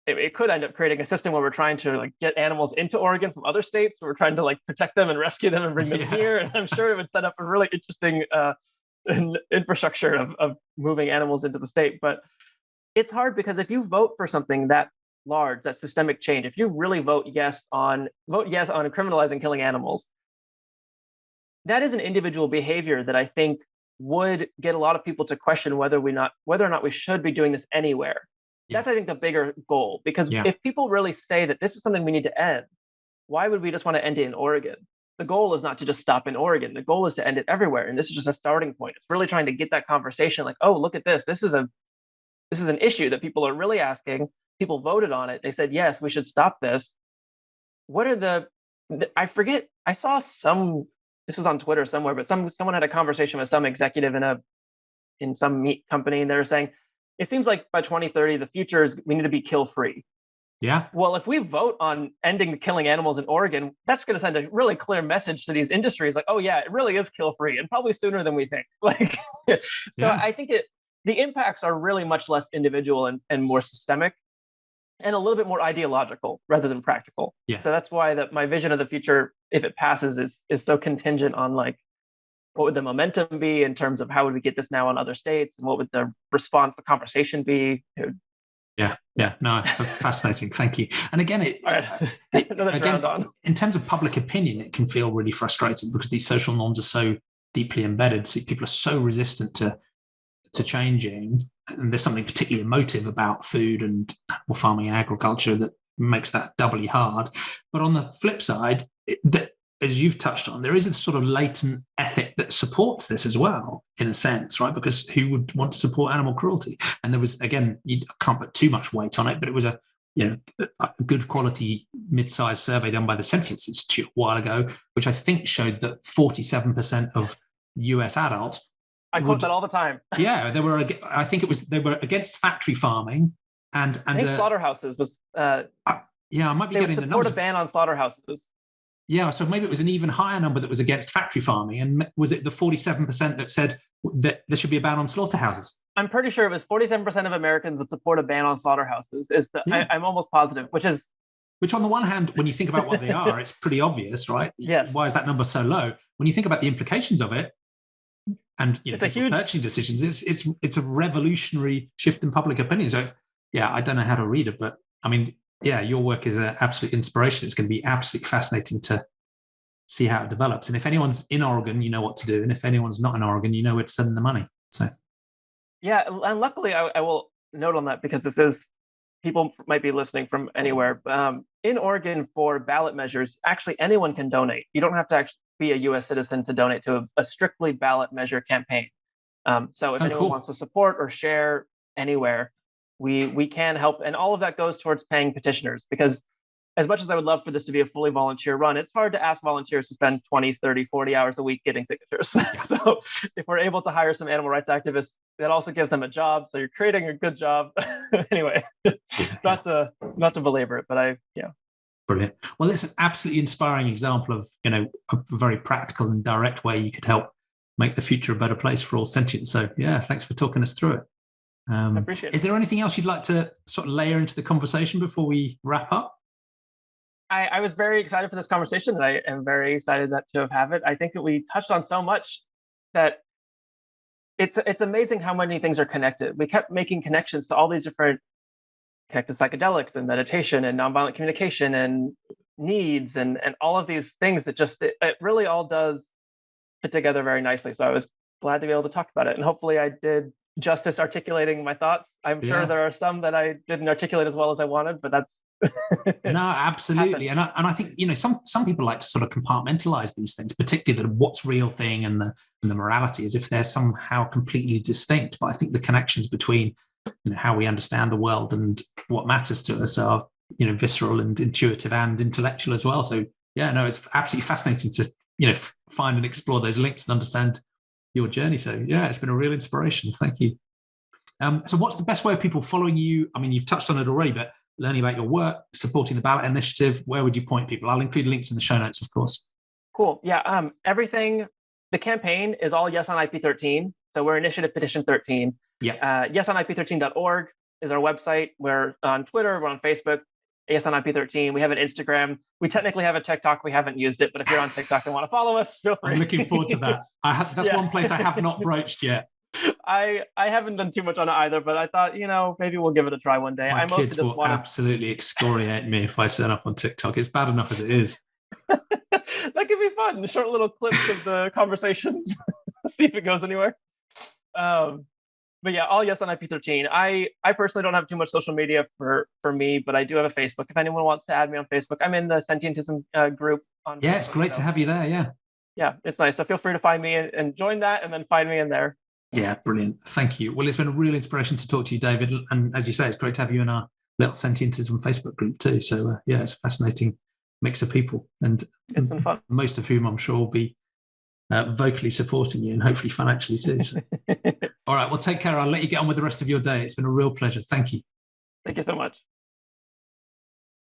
It could end up creating a system where we're trying to get animals into Oregon from other states. We're trying to protect them and rescue them and bring them here. And I'm sure it would set up a really interesting infrastructure of moving animals into the state. But it's hard because if you vote for something that large, that systemic change, if you really vote yes on criminalizing killing animals, that is an individual behavior that I think would get a lot of people to question whether or not we should be doing this anywhere. That's, I think, the bigger goal. Because if people really say that this is something we need to end, why would we just want to end it in Oregon? The goal is not to just stop in Oregon. The goal is to end it everywhere. And this is just a starting point. It's really trying to get that conversation like, oh, look at this. This is an issue that people are really asking. People voted on it. They said, yes, we should stop this. What are I forget, I saw this was on Twitter somewhere, but someone had a conversation with some executive in some meat company, and they were saying, it seems like by 2030, the future is we need to be kill-free. Yeah. Well, if we vote on ending the killing animals in Oregon, that's going to send a really clear message to these industries, like, oh yeah, it really is kill-free, and probably sooner than we think. I think the impacts are really much less individual and more systemic, and a little bit more ideological rather than practical. Yeah. So that's why my vision of the future, if it passes, is so contingent on what would the momentum be in terms of how would we get this now on other states, and what would the response, the conversation be? No, fascinating. Thank you. And again, in terms of public opinion, it can feel really frustrating because these social norms are so deeply embedded. So people are so resistant to changing, and there's something particularly emotive about food and animal farming and agriculture that makes that doubly hard. But on the flip side, as you've touched on, there is a sort of latent ethic that supports this as well, in a sense, right? Because who would want to support animal cruelty? And there was, again, you can't put too much weight on it, but it was a good quality mid-sized survey done by the Sentientism Institute a while ago, which I think showed that 47% of US adults. I quote that all the time. Yeah, they were against factory farming and I think slaughterhouses was. I might be getting the numbers. Support a ban on slaughterhouses. Yeah, so maybe it was an even higher number that was against factory farming, and was it the 47% that said that there should be a ban on slaughterhouses? I'm pretty sure it was 47% of Americans would support a ban on slaughterhouses. I'm almost positive, which on the one hand, when you think about what they are, it's pretty obvious, right? Yes. Why is that number so low? When you think about the implications of it, and it's people's purchasing decisions, it's a revolutionary shift in public opinion. So yeah, I don't know how to read it, but I mean, yeah, your work is an absolute inspiration. It's going to be absolutely fascinating to see how it develops. And if anyone's in Oregon, you know what to do. And if anyone's not in Oregon, you know where to send the money. So yeah, and luckily I will note on that, because people might be listening from anywhere. In Oregon, for ballot measures, actually anyone can donate. You don't have to actually be a U.S. citizen to donate to a strictly ballot measure campaign. So if anyone wants to support or share anywhere, we can help. And all of that goes towards paying petitioners, because as much as I would love for this to be a fully volunteer run, it's hard to ask volunteers to spend 20, 30, 40 hours a week getting signatures. Yeah. So if we're able to hire some animal rights activists, that also gives them a job. So you're creating a good job. Anyway, not to belabor it, but Brilliant. Well, it's an absolutely inspiring example of, a very practical and direct way you could help make the future a better place for all sentients. So yeah, thanks for talking us through it. I appreciate it. Is there anything else you'd like to sort of layer into the conversation before we wrap up? I was very excited for this conversation, and I am very excited to have it. I think that we touched on so much that it's amazing how many things are connected. We kept making connections to all these different connected psychedelics and meditation and nonviolent communication and needs and all of these things that it really all does fit together very nicely. So I was glad to be able to talk about it, and hopefully I did justice articulating my thoughts. I'm sure there are some that I didn't articulate as well as I wanted, but that's no, absolutely. And I think, some people like to sort of compartmentalize these things, particularly the what's real thing and the morality, as if they're somehow completely distinct. But I think the connections between how we understand the world and what matters to us are visceral and intuitive and intellectual as well. So yeah, no, it's absolutely fascinating to find and explore those links and understand your journey. So yeah, it's been a real inspiration. Thank you. So what's the best way of people following you? I mean, you've touched on it already, but learning about your work, supporting the ballot initiative, where would you point people? I'll include links in the show notes, of course. Cool. Yeah. Everything, the campaign is all Yes on IP13. So we're Initiative Petition 13. Yeah. YesOnIP13.org is our website. We're on Twitter. We're on Facebook. Yes on IP13. We have an Instagram. We technically have a TikTok. We haven't used it, but if you're on TikTok and want to follow us, feel free. I'm looking forward to that. That's one place I have not broached yet. I haven't done too much on it either, but I thought, maybe we'll give it a try one day. My kids will absolutely excoriate me if I turn up on TikTok. It's bad enough as it is. That could be fun. Short little clips of the conversations. See if it goes anywhere. But yeah, all Yes on IP13. I personally don't have too much social media for me, but I do have a Facebook. If anyone wants to add me on Facebook, I'm in the Sentientism group on Facebook. It's great to have you there. Yeah. Yeah, it's nice. So feel free to find me and join that, and then find me in there. Yeah, brilliant. Thank you. Well, it's been a real inspiration to talk to you, David. And as you say, it's great to have you in our little Sentientism Facebook group too. So yeah, it's a fascinating mix of people, and it's been fun. Most of whom I'm sure will be vocally supporting you and hopefully financially too. So. All right, well, take care. I'll let you get on with the rest of your day. It's been a real pleasure. Thank you. Thank you so much.